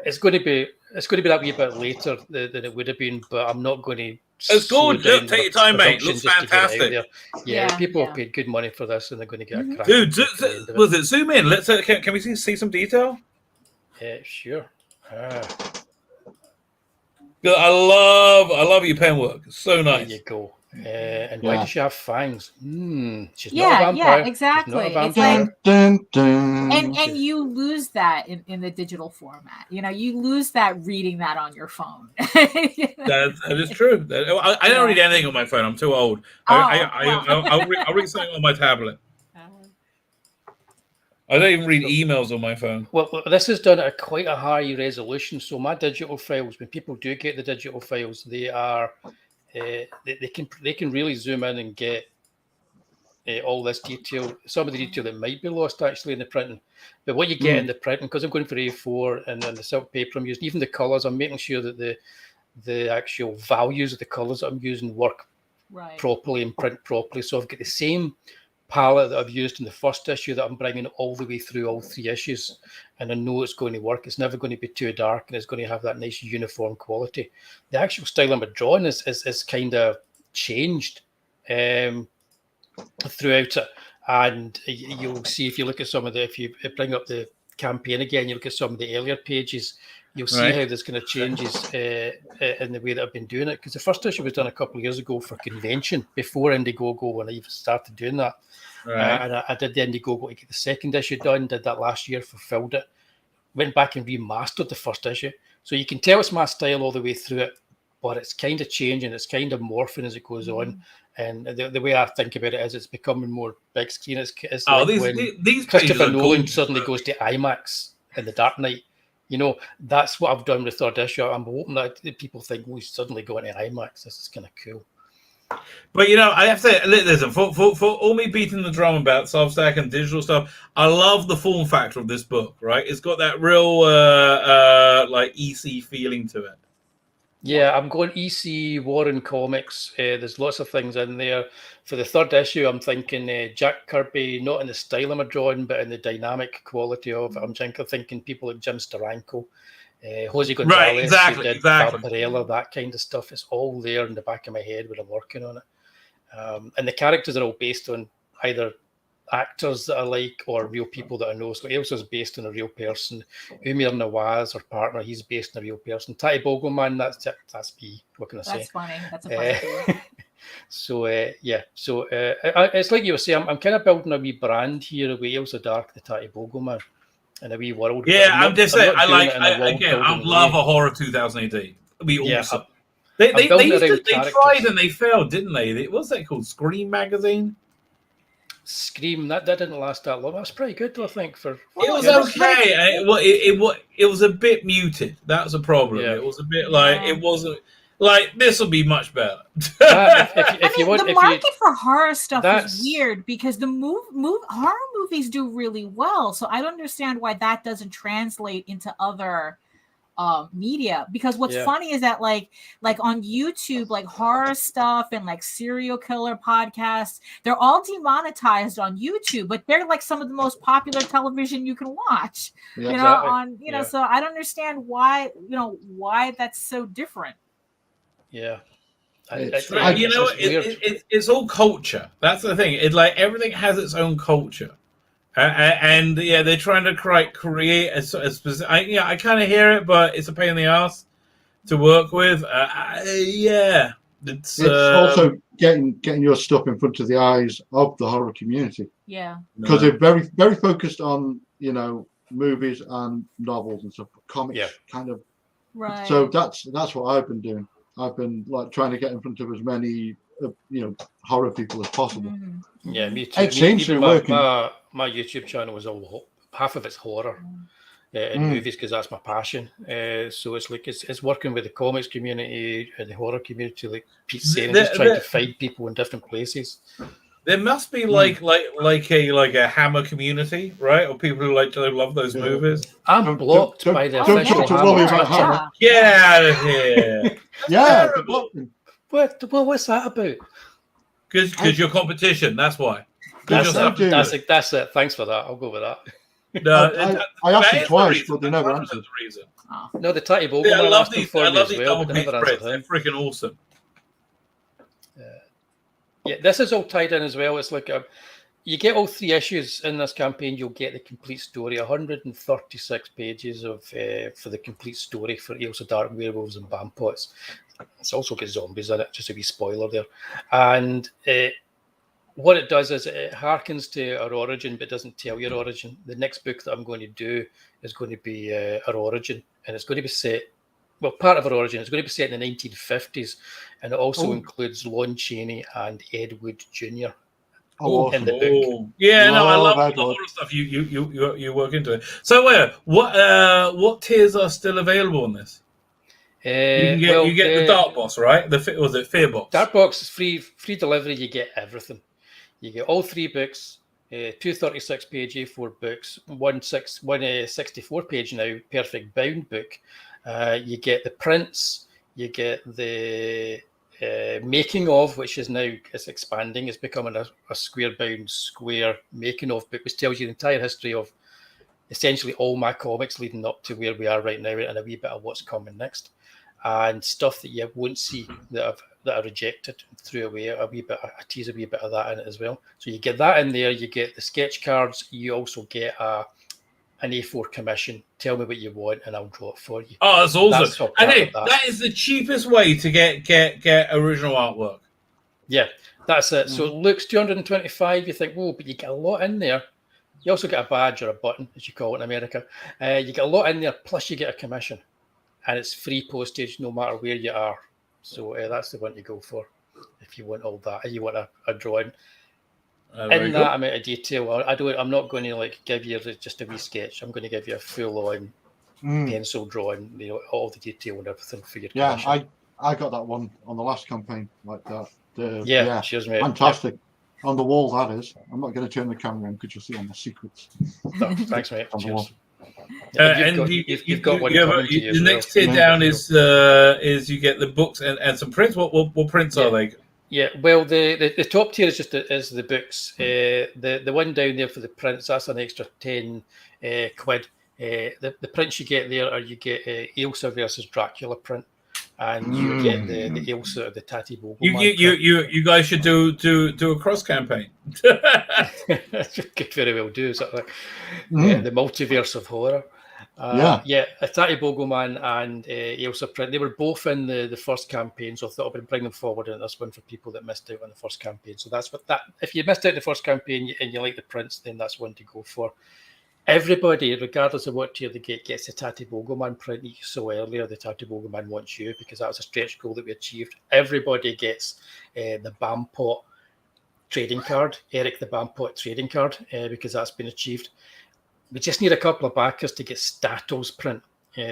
it's going to be that wee bit later than it would have been, but I'm not going to. It's good. Look, take your time, mate. Looks fantastic. People have paid good money for this, and they're going to get a crack. Dude, was it zoom in? Let's can we see some detail? Sure. I love your pen work. So nice. There you go. And why does she have fangs? She's not a Yeah, vampire. exactly. She's not a It's vampire. like, and you lose that in the digital format. You know, you lose that reading that on your phone. That is true. I don't read anything on my phone. I'm too old. I'll read something on my tablet. I don't even read emails on my phone. Well, this is done at quite a high resolution. So my digital files, when people do get the digital files, they are they can really zoom in and get all this detail, some of the detail that might be lost actually in the printing. But what you get in the printing, because I'm going for A4 and then the silk paper I'm using, even the colours, I'm making sure that the actual values of the colours that I'm using work properly and print properly. So I've got the same palette that I've used in the first issue that I'm bringing all the way through all 3 issues, and I know it's going to work. It's never going to be too dark, and it's going to have that nice uniform quality. The actual style I'm drawing is kind of changed throughout it, and you'll see if you look at some of if you bring up the campaign again, you look at some of the earlier pages, you'll see how there's kind of changes in the way that I've been doing it, because the first issue was done a couple of years ago for convention before Indiegogo, when I even started doing that. And I did the Indiegogo to get the second issue done, did that last year, fulfilled it, went back and remastered the first issue. So you can tell it's my style all the way through it, but it's kind of changing, it's kind of morphing as it goes on. And the way I think about it is it's becoming more big screen. It's like these Christopher Nolan suddenly goes to IMAX in The Dark Knight. You know, that's what I've done with the third issue. I'm hoping that people think, well, he's suddenly going to IMAX. This is kind of cool. But, you know, I have to say, listen, for all me beating the drum about Substack and digital stuff, I love the form factor of this book, right? It's got that real, like, EC feeling to it. Yeah, I'm going EC Warren Comics. There's lots of things in there. For the third issue, I'm thinking Jack Kirby, not in the style I'm drawing, but in the dynamic quality of it. I'm thinking people like Jim Steranko, Jose Gonzalez, Valparella, that kind of stuff. It's all there in the back of my head when I'm working on it. And the characters are all based on either actors that I like or real people that I know. So Elsa's based on a real person. Umir Nawaz, her partner, he's based on a real person. Tati Bogelman, that's me. What can I say? That's funny. That's a funny So it's like you were saying, I'm kind of building a wee brand here with Elsa Dark, the Tati Bogelman, in a wee world. Yeah, I'm just saying, I love a horror 2000 AD. It'd be awesome. They tried and they failed, didn't they? What's that called? Scream magazine? Scream, that didn't last that long. That was pretty good, though, I think. It was okay. It was a bit muted. That's a problem. Yeah. It was a bit like it wasn't like this will be much better. The market for horror stuff is weird because the horror movies do really well. So I don't understand why that doesn't translate into other media, because what's funny is that like on YouTube, like horror stuff and like serial killer podcasts, they're all demonetized on YouTube, but they're like some of the most popular television you can watch. So I don't understand why that's so different. It's all culture. That's the thing. It's like everything has its own culture. And they're trying to create a specific. I kind of hear it, but it's a pain in the ass to work with. It's also getting your stuff in front of the eyes of the horror community. Yeah, because they're very very focused on movies and novels and stuff. Comics, kind of. Right. So that's what I've been doing. I've been like trying to get in front of as many horror people as possible. Mm-hmm. Yeah, me too. It seems to be working. My YouTube channel is all half of it's horror and movies, because that's my passion. So it's like it's working with the comics community and the horror community, like Pete's saying, just trying to find people in different places. There must be like a Hammer community, right? Or people who love those movies. I'm blocked by the official Hammer. Get out of here! Yeah, what's that about? Because your competition. That's why. That's it. Thanks for that. I'll go with that. No, I asked them twice, but they never answered. No, the Tati Bogelman. I love these well, double page spreads. They're freaking awesome. This is all tied in as well. It's like you get all 3 issues in this campaign. You'll get the complete story, 136 pages of for the complete story for Elsa Dark, Werewolves and Vampots. It's also got zombies in it, just a wee spoiler there. And what it does is it harkens to our origin, but doesn't tell your origin. The next book that I'm going to do is going to be our origin, and it's going to be set, well, part of our origin. It's going to be set in the 1950s, and it also includes Lon Chaney and Ed Wood Jr. in the book. Yeah, no, I love the horror stuff. You work into it. So, what tiers are still available on this? You get the Dark Box, right? Was it Fear Box? Dark Box is free delivery. You get everything. You get all 3 books, 2 36-page A4 books, one 64-page now perfect bound book. You get the prints. You get the making of, which is now expanding. It's becoming a square making of book, which tells you the entire history of essentially all my comics leading up to where we are right now, and a wee bit of what's coming next. And stuff that you won't see that I rejected, threw away a tease a wee bit of that in it as well. So you get that in there. You get the sketch cards. You also get an A4 commission. Tell me what you want, and I'll draw it for you. Oh, that's awesome! That is the cheapest way to get original artwork. Yeah, that's it. So it looks $225. You think, whoa, but you get a lot in there. You also get a badge or a button, as you call it in America. You get a lot in there, plus you get a commission. And it's free postage no matter where you are. So that's the one to go for if you want all that. If you want a drawing in that amount of detail. I'm not going to give you just a wee sketch. I'm going to give you a full-on pencil drawing. All the detail and everything for your commission. Yeah, I got that one on the last campaign like that. Cheers, mate. Fantastic. Yeah. On the wall, that is. I'm not going to turn the camera on because you'll see all the secrets. No, thanks, mate. Cheers. You've got one coming to you. The next tier down is you get the books and some prints. What prints are they? Yeah, well, the top tier is just the books. The one down there for the prints, that's an extra 10 quid. The prints you get there are you get Ailsa versus Dracula print, and you get the Ailsa of the Tatty Bogle. You guys should do a cross campaign. Could very well do something like the multiverse of horror. A Tatty Bogleman and Ailsa print. They were both in the first campaign, so I thought I would bring them forward in this one for people that missed out on the first campaign. So that's what that. If you missed out the first campaign and you like the prints, then that's one to go for. Everybody, regardless of what tier they get, gets the Tatty Bogleman print you saw earlier. The Tatty Bogleman Wants You, because that was a stretch goal that we achieved. Everybody gets the Bampot trading card, Eric the Bampot trading card, because that's been achieved. We just need a couple of backers to get Stato's print,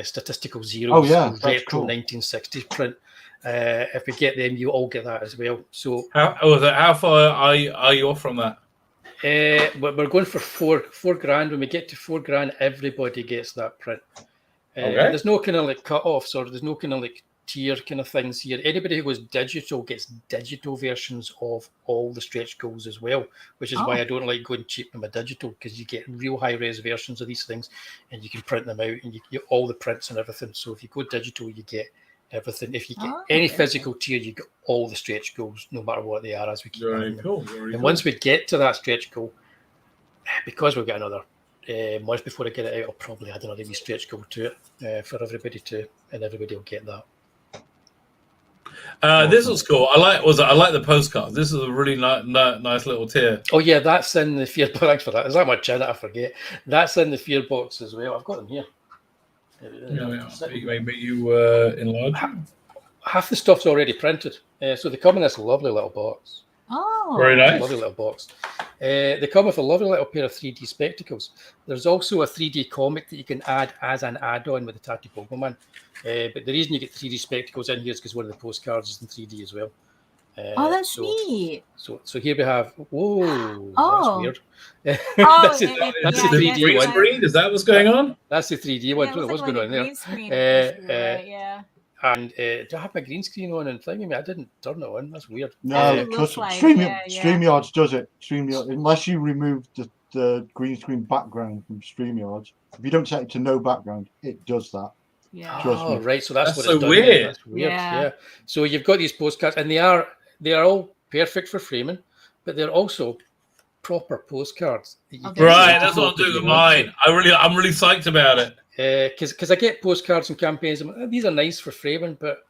Statistical Zeros, retro 1960s print. If we get them, you all get that as well. So how far are you off from that? We're going for four grand. When we get to $4,000, everybody gets that print. There's no kind of cut-offs, or there's no kind of tier kind of things here. Anybody who goes digital gets digital versions of all the stretch goals as well, which is why I don't like going cheap on my digital, because you get real high-res versions of these things, and you can print them out, and you get all the prints and everything. So if you go digital, you get everything. If you get any physical tier, you get all the stretch goals, no matter what they are, as we keep Very cool. Once we get to that stretch goal, because we've got another month before I get it out, I'll probably add another wee stretch goal to it for everybody and everybody will get that. This was cool. I like the postcards. This is a really nice little tier. Oh yeah, that's in the fear box. Thanks for that. Is that much in it? I forget. That's in the fear box as well. I've got them here. Maybe you enlarge. Half the stuff's already printed, so they come in this lovely little box. Oh, very nice. Lovely little box. They come with a lovely little pair of 3D spectacles. There's also a 3D comic that you can add as an add-on with the Tatty Bogleman. But the reason you get 3D spectacles in here is because one of the postcards is in 3D as well. That's neat. So here we have. Whoa, that's weird. That's the 3D one. Screen? Is that what's going on? That's the 3D one. I don't know what's going on there. And do I have my green screen on and thingy? I didn't turn it on. That's weird. No, because StreamYards does it. StreamYards, unless you remove the green screen background from StreamYards, if you don't set it to no background, it does that. Yeah. Oh, right. So that's what so it's done. weird. That's weird. Yeah. So you've got these postcards, and they are all perfect for framing, but they're also proper postcards. Right, that's what I'm doing with mine. I'm really psyched about it. Because I get postcards and campaigns, and these are nice for framing, but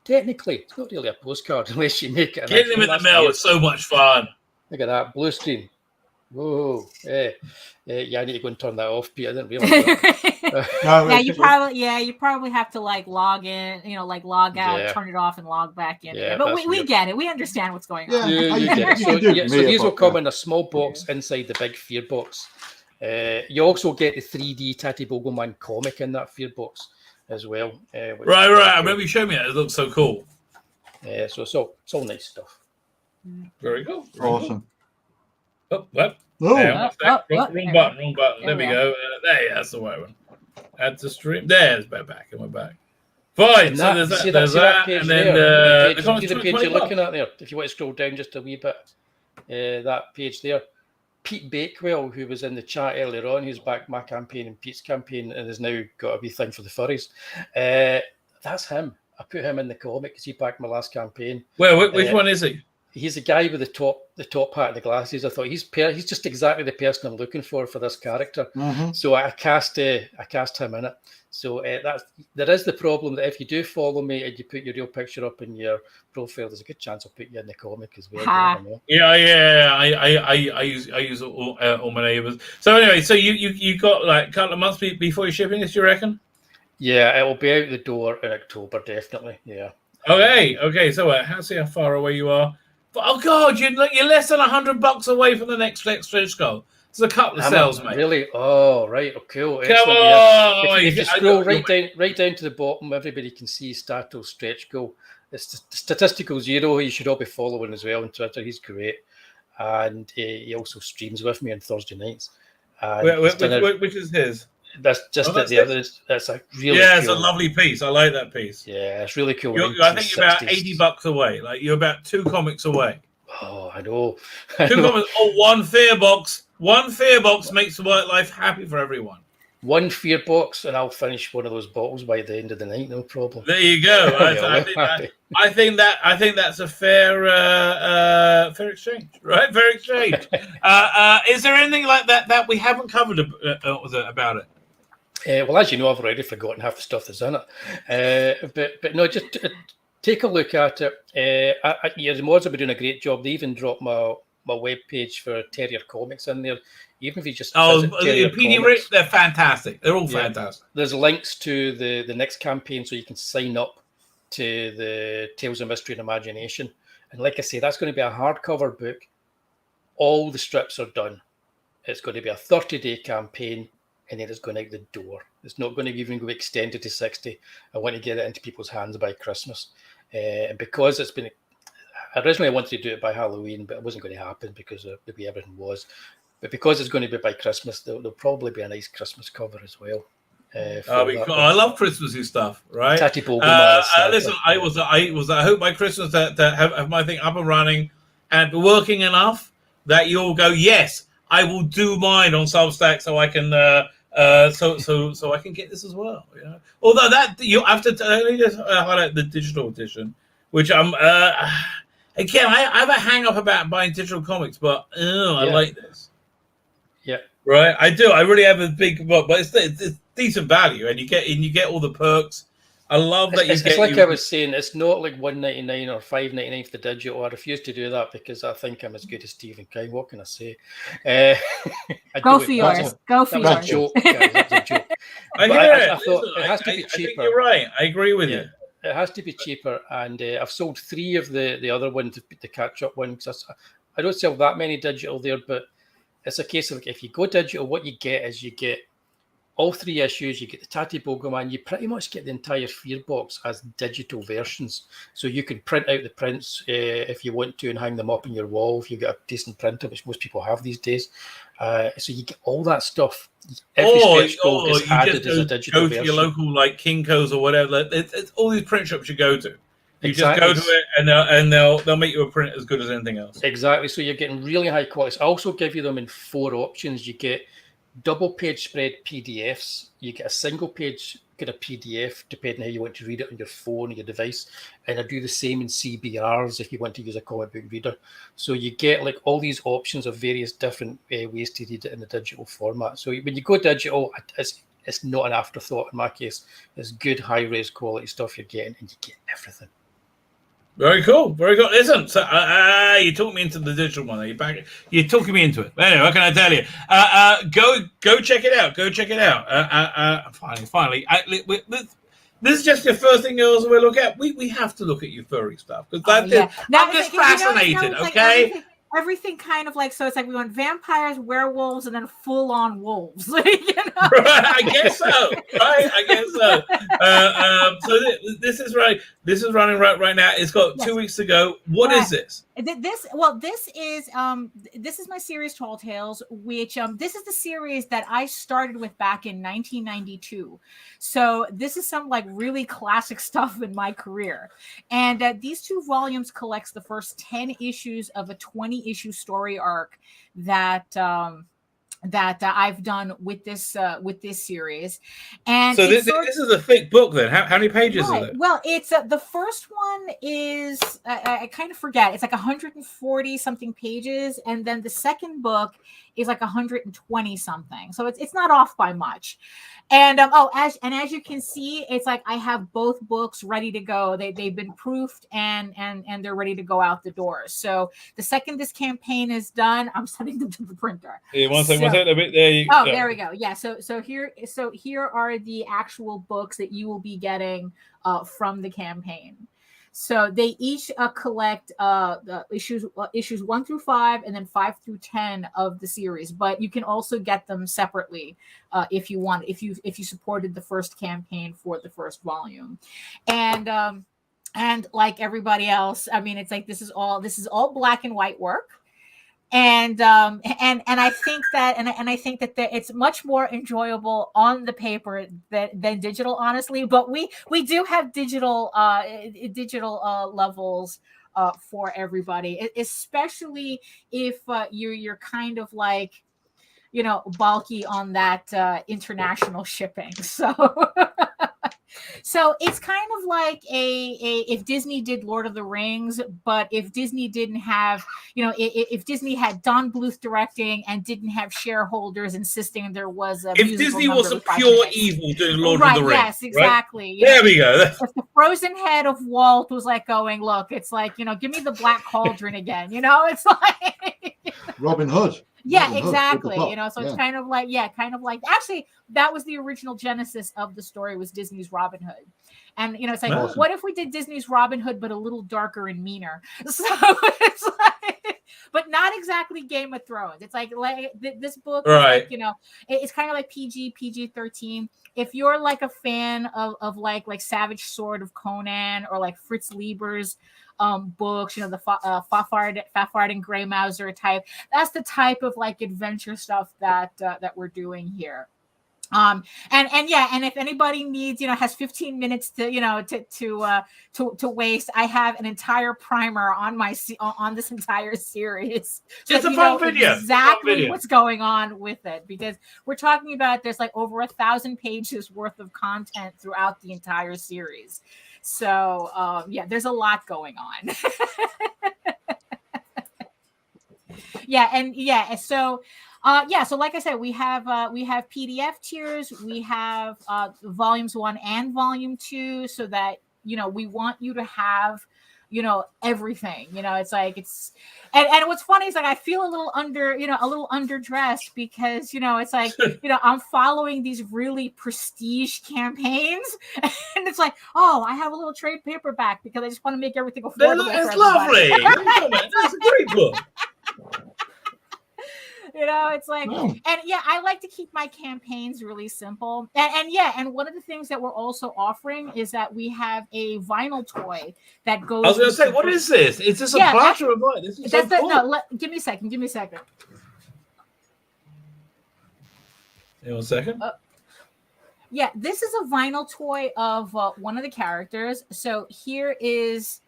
Technically, it's not really a postcard unless you make it. Getting them in the mail is so much fun. Look at that blue screen. Whoa! Yeah, I need to go and turn that off, Pete. I didn't realize that. You probably have to like log in, like log out, turn it off, and log back in. Yeah, but we get it. We understand what's going on. You get it. So these will come in a small box inside the big fear box. You also get the 3D Tatty Bogleman comic in that fear box as well. Right. I remember you showed me that. It looks so cool. So it's all nice stuff. Very cool. Awesome. Oh, what? Wrong button. There we go. That's the right one. Add to stream. There's back, and we're back. Fine. So there's that, and then the page you're looking at there. If you want to scroll down just a wee bit, that page there. Pete Bakewell, who was in the chat earlier on, who's back my campaign and Pete's campaign, and has now got a wee thing for the furries. That's him. I put him in the comic because he backed my last campaign. Well, which one is he? He's the guy with the top hat and the glasses. I thought he's just exactly the person I'm looking for this character. Mm-hmm. So I cast him in it. So there is the problem that if you do follow me and you put your real picture up in your profile, there's a good chance I'll put you in the comic as well. Yeah. I use all my neighbours. So anyway, so you got like a couple of months before you're shipping this, you reckon? Yeah, it will be out the door in October, definitely. Yeah. Okay. So see how far away you are. Oh God, you're less than $100 away from the next stretch goal. There's a couple of sales, mate. Really? Oh, right. Okay. Cool. Come on. If you scroll right down to the bottom, everybody can see Stato's stretch goal. It's statistical zero. You should all be following as well on Twitter. He's great, and he also streams with me on Thursday nights. Which is his? That's just the other. That's a really it's a lovely piece. I like that piece. Yeah, it's really cool. I think you're about $80 away. Like you're about 2 comics away. Oh, I know. 2 comics. Oh, one fear box. One fear box makes the work life happy for everyone. One fear box, and I'll finish one of those bottles by the end of the night. No problem. There you go. I think that's a fair exchange, right? Fair exchange. Is there anything like that we haven't covered about it? Well, as you know, I've already forgotten half the stuff that's in it. But no, just take a look at it. The mods have been doing a great job. They even dropped my web page for Terrier Comics in there. Even if you just PD Rich, they're fantastic. They're all fantastic. There's links to the next campaign, so you can sign up to the Tales of Mystery and Imagination. And like I say, that's going to be a hardcover book. All the strips are done. It's going to be a 30-day campaign, and then it's going out the door. It's not going to even go extended to 60. I want to get it into people's hands by Christmas. And because it's been... Originally, I wanted to do it by Halloween, but it wasn't going to happen because of the way everything was. But because it's going to be by Christmas, there'll probably be a nice Christmas cover as well. I love Christmassy stuff, right? Listen, I hope by Christmas that have my thing up and running and working enough that you'll go, yes, I will do mine on Substack so I can so I can get this as well. You know? Although that you have to just highlight the digital edition, which I'm again I have a hang up about buying digital comics, but I like this. Yeah. Right, I do. I really have a big, but it's decent value, and you get all the perks. I love that it's like I was saying, it's not like $1.99 or $5.99 for the digital. I refuse to do that because I think I'm as good as Stephen King. What can I say? Go for yours. That's a joke. That's a joke. I thought it has to be cheaper. I think you're right. I agree with you. It has to be cheaper, and I've sold 3 of the other ones, the catch-up one, because I don't sell that many digital there, but it's a case of like, if you go digital, what you get is you get all 3 issues. You get the Tatty Bogleman. You pretty much get the entire Fear box as digital versions. So you can print out the prints if you want to and hang them up in your wall if you get a decent printer, which most people have these days. So you get all that stuff. Every stretch goal is added as a digital version. Go to your local like Kinko's or whatever. It's all these print shops you go to. You just go to it and they'll make you a print as good as anything else. Exactly. So you're getting really high quality. I also give you them in 4 options. You get double page spread PDFs. You get a single page kind of PDF, depending on how you want to read it on your phone or your device. And I do the same in CBRs if you want to use a comic book reader. So you get like all these options of various different ways to read it in the digital format. So when you go digital, it's not an afterthought in my case. It's good high-res quality stuff you're getting, and you get everything. Very cool. Very cool. Listen, so you talked me into the digital one. You're talking me into it. Anyway, what can I tell you? Go check it out. Go check it out. Finally. This is just your first thing girls we look at. We have to look at your furry stuff because I'm just fascinated. Okay. Like everything kind of like, so it's like we want vampires, werewolves, and then full-on wolves. You know? I guess so. Right? I guess so. So this is right. This is running right now. It's got 2 weeks to go. What is this? This is my series Tall Tales, which this is the series that I started with back in 1992. So this is some like really classic stuff in my career. And these 2 volumes collects the first 10 issues of a 20-issue story arc that I've done with this series. And so this is a thick book then. How many pages is it? Well, it's the first one is I kind of forget. It's like 140 something pages, and then the second book is like 120 something. So it's not off by much. And as you can see, it's like I have both books ready to go. They've been proofed and they're ready to go out the door. So the second this campaign is done, I'm sending them to the printer. Yeah, one second, a bit there. There we go. Yeah. So here are the actual books that you will be getting from the campaign. So they each collect issues 1 through 5 and then 5 through 10 of the series. But you can also get them separately if you want. If you supported the first campaign for the first volume, and like everybody else, I mean, it's like this is all black and white work. And I think that it's much more enjoyable on the paper than digital, honestly. But we do have digital levels for everybody, especially if you're kind of like, you know, bulky on that international shipping. So it's kind of like if Disney did Lord of the Rings, but if Disney didn't have, you know, if Disney had Don Bluth directing and didn't have shareholders insisting there was a if Disney wasn't pure evil doing Lord of the Rings. Yes, exactly. Right? There we go. If the frozen head of Walt was like going, look, it's like, you know, give me the Black Cauldron again. You know, it's like Robin Hood. Yeah, exactly. You know, so it's kind of like actually that was the original genesis of the story, was Disney's Robin Hood. And you know, it's like, what if we did Disney's Robin Hood but a little darker and meaner? So it's like, but not exactly Game of Thrones. It's like this book, right? Like, you know, it's kind of like PG-13. If you're like a fan of like Savage Sword of Conan or like Fritz Lieber's books, you know, the Fafard and Grey Mouser type, that's the type of like adventure stuff that we're doing here. And if anybody needs, you know, has 15 minutes to, you know, to waste, I have an entire primer on this entire series. So it's a fun video. Exactly what's going on with it, because we're talking about there's like over 1,000 pages worth of content throughout the entire series. So there's a lot going on. So like I said, we have PDF tiers, we have volumes 1 and volume 2, so that, you know, we want you to have, you know, everything. You know, it's like and what's funny is like I feel a little underdressed because, you know, it's like, you know, I'm following these really prestige campaigns and it's like, oh, I have a little trade paperback because I just want to make everything affordable. It's lovely. That's a great book. You know, it's like, and I like to keep my campaigns really simple. And one of the things that we're also offering is that we have a vinyl toy that goes. I was going to say, what is this? Is this a plush or a vinyl? This is so cool. No, give me a second. Give me 1 second. This is a vinyl toy of one of the characters. So here is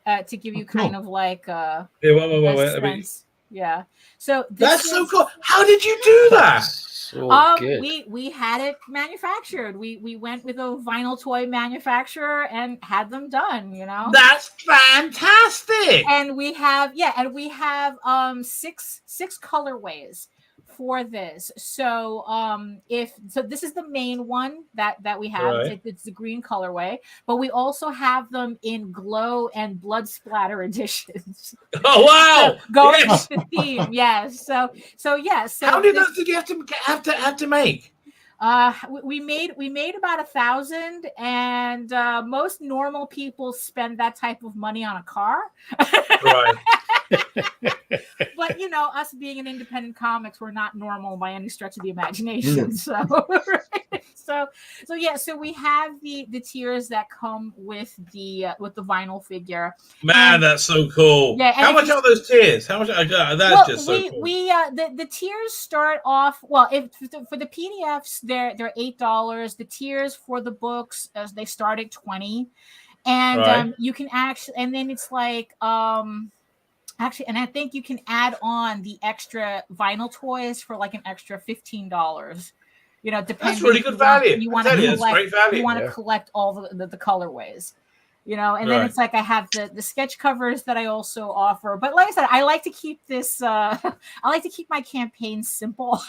to give you kind of like wait. Yeah. So that's so cool. How did you do that? So good. We had it manufactured. We went with a vinyl toy manufacturer and had them done, you know. That's fantastic. And we have 6 colorways for this. So this is the main one that we have. Right. It's the green colorway, but we also have them in glow and blood splatter editions. Oh wow! So going Yes. with the theme, yes. So yes. So how many of those did you have to make? We made about 1,000, and most normal people spend that type of money on a car. Right. But us being an independent comics, we're not normal by any stretch of the imagination. So we have the tiers that come with the vinyl figure. Man, And- that's so cool. Yeah, and how if much you- are those tiers? How much? That's Well, just so cool. the tiers start off for the PDFs they're $8. The tiers for the books they start at $20, and Right. you can actually, and then it's like actually, and I think you can add on the extra vinyl toys for like an extra $15. Depending. That's really good value. You I want to tell you, it's collect. great value. You want to Yeah. collect all the colorways. And then Right. it's like I have the sketch covers that I also offer. But like I said, I like to keep this. I like to keep my campaign simple.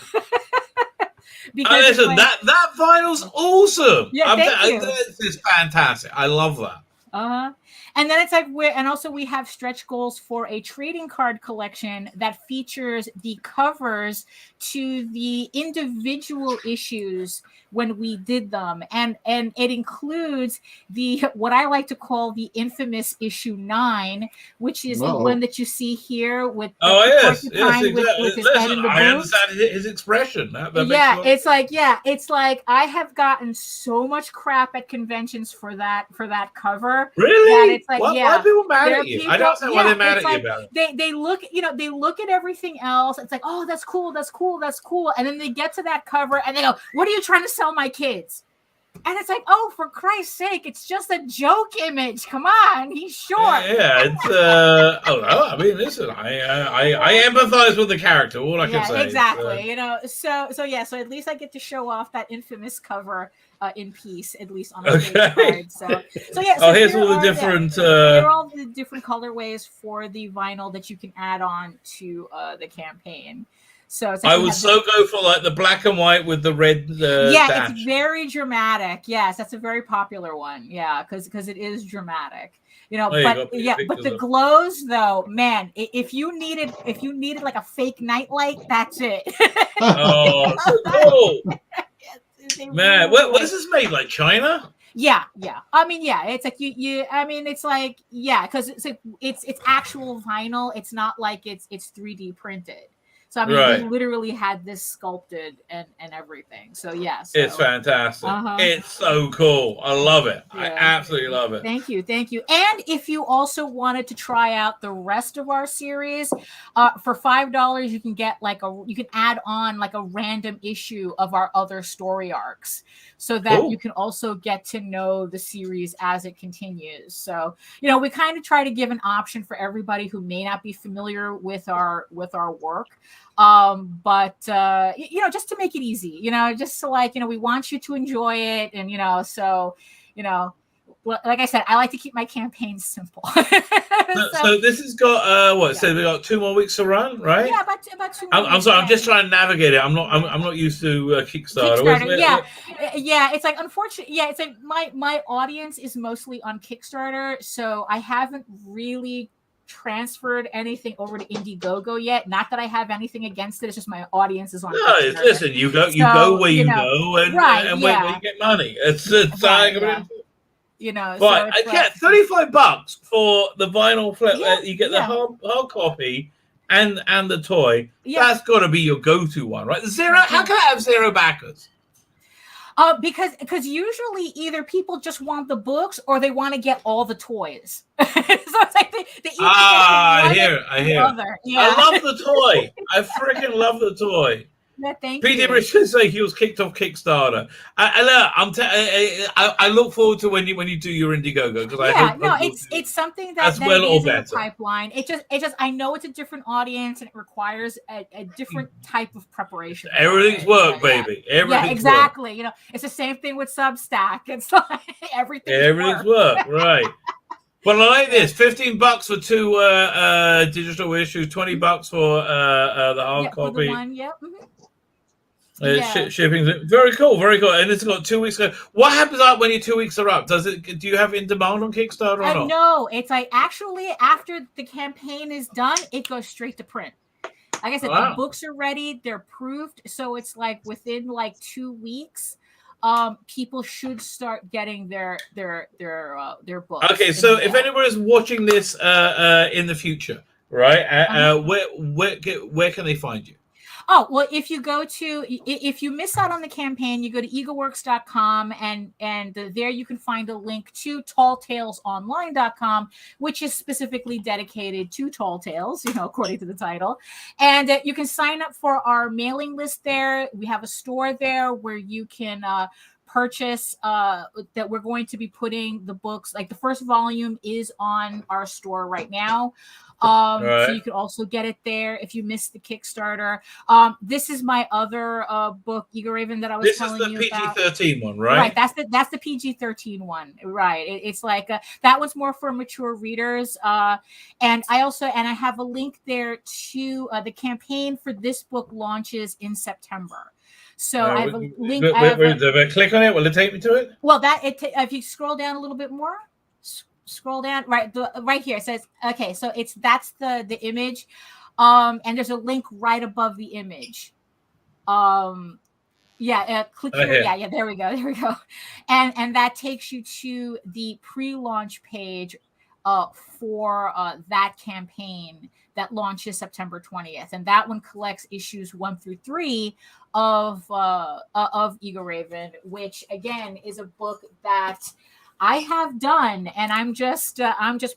Because it's Listen, like- that vinyl's awesome. Yeah, thank you. This is fantastic. I love that. And then it's like we have stretch goals for a trading card collection that features the covers to the individual issues when we did them, and it includes what I like to call the infamous issue 9, which is the one that you see here with the porcupine exactly. with his head in the I boots. understand his expression. That Yeah, makes it's like I have gotten so much crap at conventions for that cover. really. That it's like, why yeah, are people mad there at are you? people- I don't understand why yeah, they're mad it's at like you about it. they look at everything else. It's like, oh, that's cool, and then they get to that cover and they go, "What are you trying to sell my kids?" And it's like, oh, for Christ's sake, it's just a joke image. Come on, he's short. Yeah, it's oh no. I mean, listen, I empathize with the character. All I can say. Exactly. So at least I get to show off that infamous cover in peace, at least on a trading card. So yeah. So here's all the different. Here are all the different colorways for the vinyl that you can add on to the campaign. So it's like I would go for like the black and white with the red. Dash. It's very dramatic. Yes, that's a very popular one. Yeah, because it is dramatic. But the glows though, man, if you needed like a fake nightlight, that's it. Oh, so cool. Man, really what is this made? Like China? Yeah. I mean, yeah, it's like you. I mean, it's like because it's like it's actual vinyl. It's not like it's 3D printed. So I mean, we literally had this sculpted and everything. So yes, it's fantastic. It's so cool. I love it. Yeah. I absolutely love it. Thank you. And if you also wanted to try out the rest of our series, for $5, you can get you can add on like a random issue of our other story arcs, so that you can also get to know the series as it continues. So we kind of try to give an option for everybody who may not be familiar with our work. But just to make it easy, just so we want you to enjoy it. And, like I said, I like to keep my campaigns simple. So this has got, so we got 2 more weeks to run, right? Yeah, about 2 more I'm weeks. sorry. I'm just trying to navigate it. I'm not used to Kickstarter. It's like, unfortunately, it's like my audience is mostly on Kickstarter. So I haven't really transferred anything over to Indiegogo yet. Not that I have anything against it. It's just my audience is on. No, listen, you go where you go, and where you get money. It's But I get $35 for the vinyl flip. You get the hard copy and the toy. Yeah. That's got to be your go-to one, right? Zero. How can I have 0 backers? Because usually either people just want the books or they want to get all the toys. So it's like they I hear. Yeah. I love the toy. I freaking love the toy. Yeah, thank Peter you. Richardson say he was kicked off Kickstarter. I look forward to when you do your Indiegogo because it's something that is in the pipeline. It just I know it's a different audience and it requires a different type of preparation. Everything's work, baby. Everything's exactly. Work. It's the same thing with Substack. It's like everything's work, right? Well, I like this. $15 for 2 digital issues, $20 for the hard Yeah, copy. for the one, yep. Shipping, very cool, very cool. And it's got 2 weeks ago. What happens when your 2 weeks are up? Do you have it in demand on Kickstarter or not? No, it's like actually after the campaign is done, it goes straight to print. Like I said, the books are ready, they're approved, so it's like within like 2 weeks, people should start getting their books. Okay, so if anyone is watching this in the future, right? Where can they find you? Oh, well, if you miss out on the campaign, you go to eagleworks.com and there you can find a link to talltalesonline.com, which is specifically dedicated to Tall Tales, according to the title. And you can sign up for our mailing list there. We have a store there where you can purchase that we're going to be putting the books, like the first volume is on our store right now. So you can also get it there if you missed the Kickstarter. This is my other book, Eagle Raven, that I was telling you about. This is the PG-13 one, right? Right, that's the PG-13 one. Right, it's like that one's more for mature readers. And I have a link there to the campaign for this book launches in September. So I have a link. Do I click on it? Will it take me to it? Well, if you scroll down a little bit more. Scroll down right here. It says, okay, so that's the image, and there's a link right above the image. Click here. Yeah, there we go, and that takes you to the pre-launch page for that campaign that launches September 20th, and that one collects issues 1 through 3 of Eagle Raven, which again is a book that I have done, and I'm just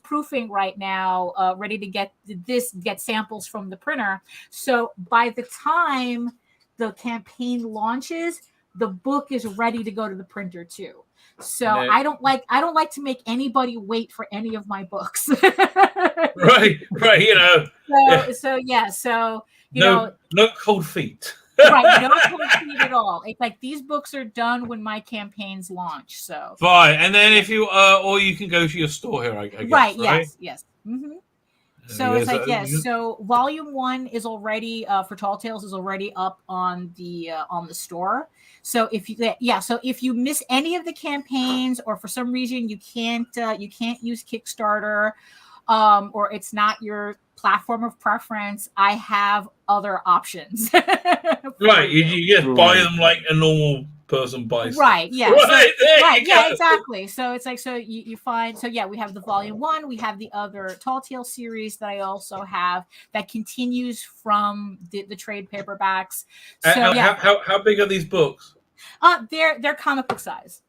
proofing right now, ready to get samples from the printer. So by the time the campaign launches, the book is ready to go to the printer too. So I don't like to make anybody wait for any of my books. right. No cold feet. Right, no cold feet at all. It's like these books are done when my campaigns launch. So fine, and then if you or you can go to your store here, I guess. Right. Yes. Mm-hmm. So it's like So volume 1 is already for Tall Tales is already up on the store. So if you miss any of the campaigns, or for some reason you can't use Kickstarter, or it's not your platform of preference, I have other options. Right, you just buy them like a normal person buys. Right, yeah. Right, yeah, exactly. So it's like, so you find, so yeah, we have the volume 1, we have the other Tall Tale series that I also have that continues from the trade paperbacks. So how big are these books? They're comic book size.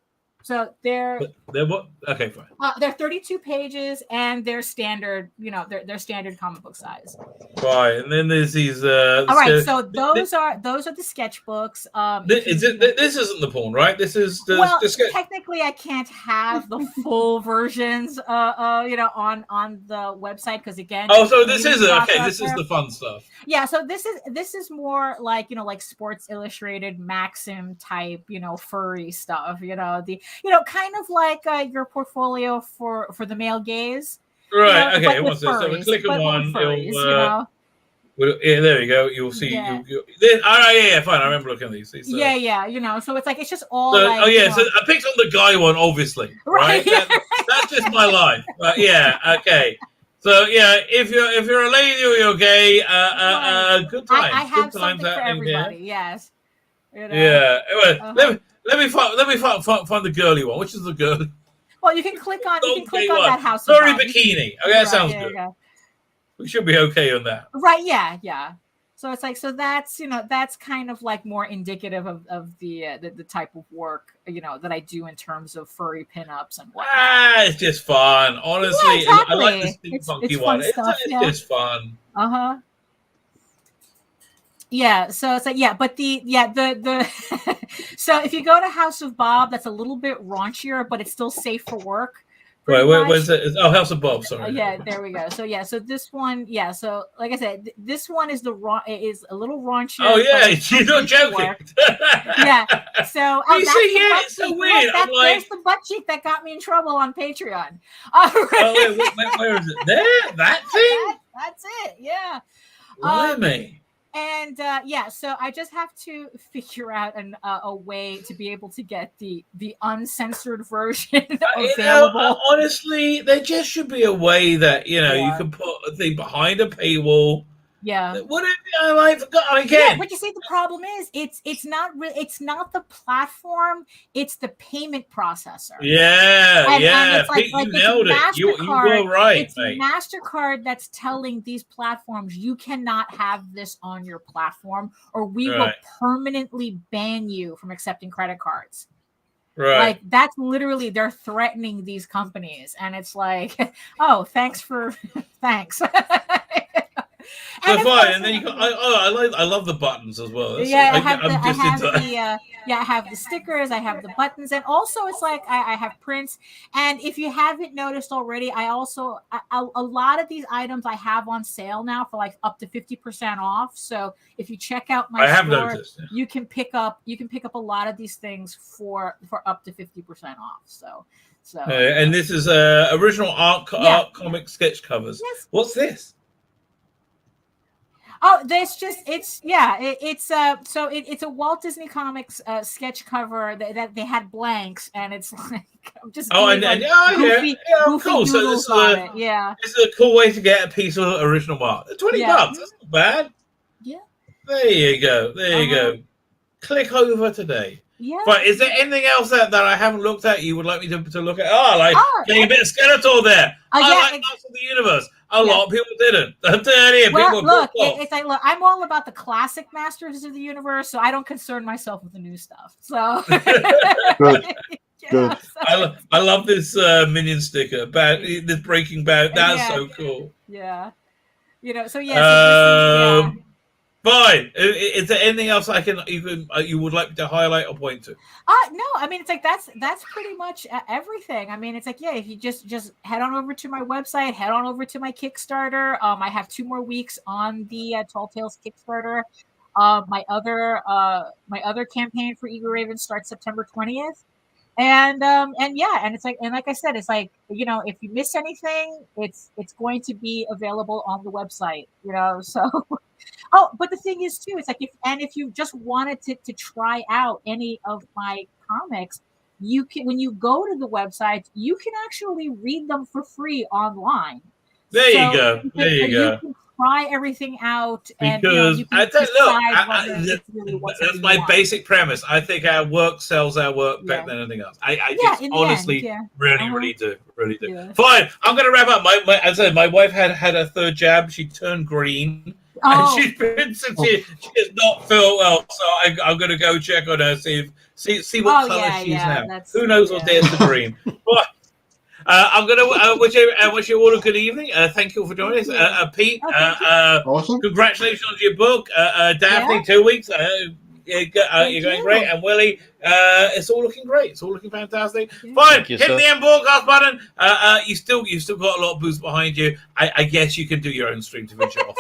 So they're what? Okay, fine. They're 32 pages, and they're standard. They're standard comic book size. Right, and then there's these. All right, so those are the sketchbooks. This isn't the porn, right? This is the. Well, the technically, I can't have the full versions. On the website, because again. Oh, so this is okay. This is the fun stuff. Yeah, so this is more like like Sports Illustrated, Maxim type, furry stuff. Kind of like your portfolio for the male gaze. Right. Okay. So we click on one. Furries, yeah, there you go. You'll see. Yeah. Fine. I remember looking at these. Yeah. So it's like it's just all. So I picked on the guy one, obviously. Right. That's just my life. Okay. So if you're a lady or you're gay, good times. I have something for everybody. Yes. Yeah. Let me find the girly one. Which is the girl? Well, you can click on that house. Sorry, bikini. Okay, that sounds good. We should be okay on that. Right? Yeah. So it's like, so that's that's kind of like more indicative of the type of work that I do in terms of furry pinups and whatnot. It's just fun. Honestly, exactly. I like the steampunky one. It's just fun. Yeah, so it's like but the so if you go to House of Bob, that's a little bit raunchier, but it's still safe for work. where's it? Oh, House of Bob. Sorry. Yeah, there we go. So so this one, so like I said, this one is is a little raunchier. Oh yeah, you're not joking. Yeah. So you see, it's so weird. There's the butt cheek that got me in trouble on Patreon. Where is it? There, that thing. That's it. Yeah. Blimey. And so I just have to figure out a way to be able to get the uncensored version available. Honestly, there just should be a way that you can put a thing behind a paywall. Yeah. What I forgot again. Yeah, but you see, the problem is it's not the platform; it's the payment processor. Yeah, and yeah. It's you nailed it. You were right. It's MasterCard that's telling these platforms you cannot have this on your platform, or we will permanently ban you from accepting credit cards. Right. Like that's literally they're threatening these companies, and it's like, oh, thanks. So fine, and then you got. I love the buttons as well. I have the stickers, I have the buttons, and also it's like I have prints. And if you haven't noticed already, I also a lot of these items I have on sale now for like up to 50% off. So if you check out my store, you can pick up a lot of these things for up to 50% off. So. And this is original art comic sketch covers. Yes. What's this? Oh, it's a Walt Disney Comics sketch cover that they had blanks, and it's like I'm just goofy cool. So this is this is a cool way to get a piece of original art. $20, that's not bad. Yeah. There you go. Click over today. Yeah. But is there anything else that I haven't looked at you would like me to look at? Getting a bit of Skeletor there. I like Masters of the Universe. A lot of people didn't. I'm telling you, it's like, look, I'm all about the classic Masters of the Universe, so I don't concern myself with the new stuff. So Good. I love this Minion sticker. This Breaking Bad. That's so cool. Yeah. Fine. Is there anything else you would like to highlight or point to? No. I mean, it's like that's pretty much everything. I mean, it's like if you just head on over to my website, head on over to my Kickstarter. I have 2 more weeks on the Tall Tales Kickstarter. My other campaign for Eagle Raven starts September 20th. And it's like, and like I said, it's like, if you miss anything, it's going to be available on the website, so. Oh, but the thing is too, it's like if you just wanted to try out any of my comics, you can, when you go to the website, you can actually read them for free online. There you go. You can try everything out, and because you can that's my basic premise. I think our work sells our work better than anything else. I just honestly really do. Yeah. Fine, I'm going to wrap up. As I said, my wife had her 3rd jab. She turned green. And she's been she has not felt well, so I'm going to go check on her, see what color she's now. Who knows what dares to dream? But I'm going to wish you all a good evening. Thank you for joining us, Pete. Awesome. Congratulations on your book, Daphne. 2 weeks. You're going great, and Wullie, it's all looking great. It's all looking fantastic. Fine, hit the end broadcast button. You still got a lot of boosts behind you. I guess you can do your own stream to finish it off.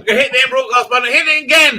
Hit the end broadcast button. Hit it again.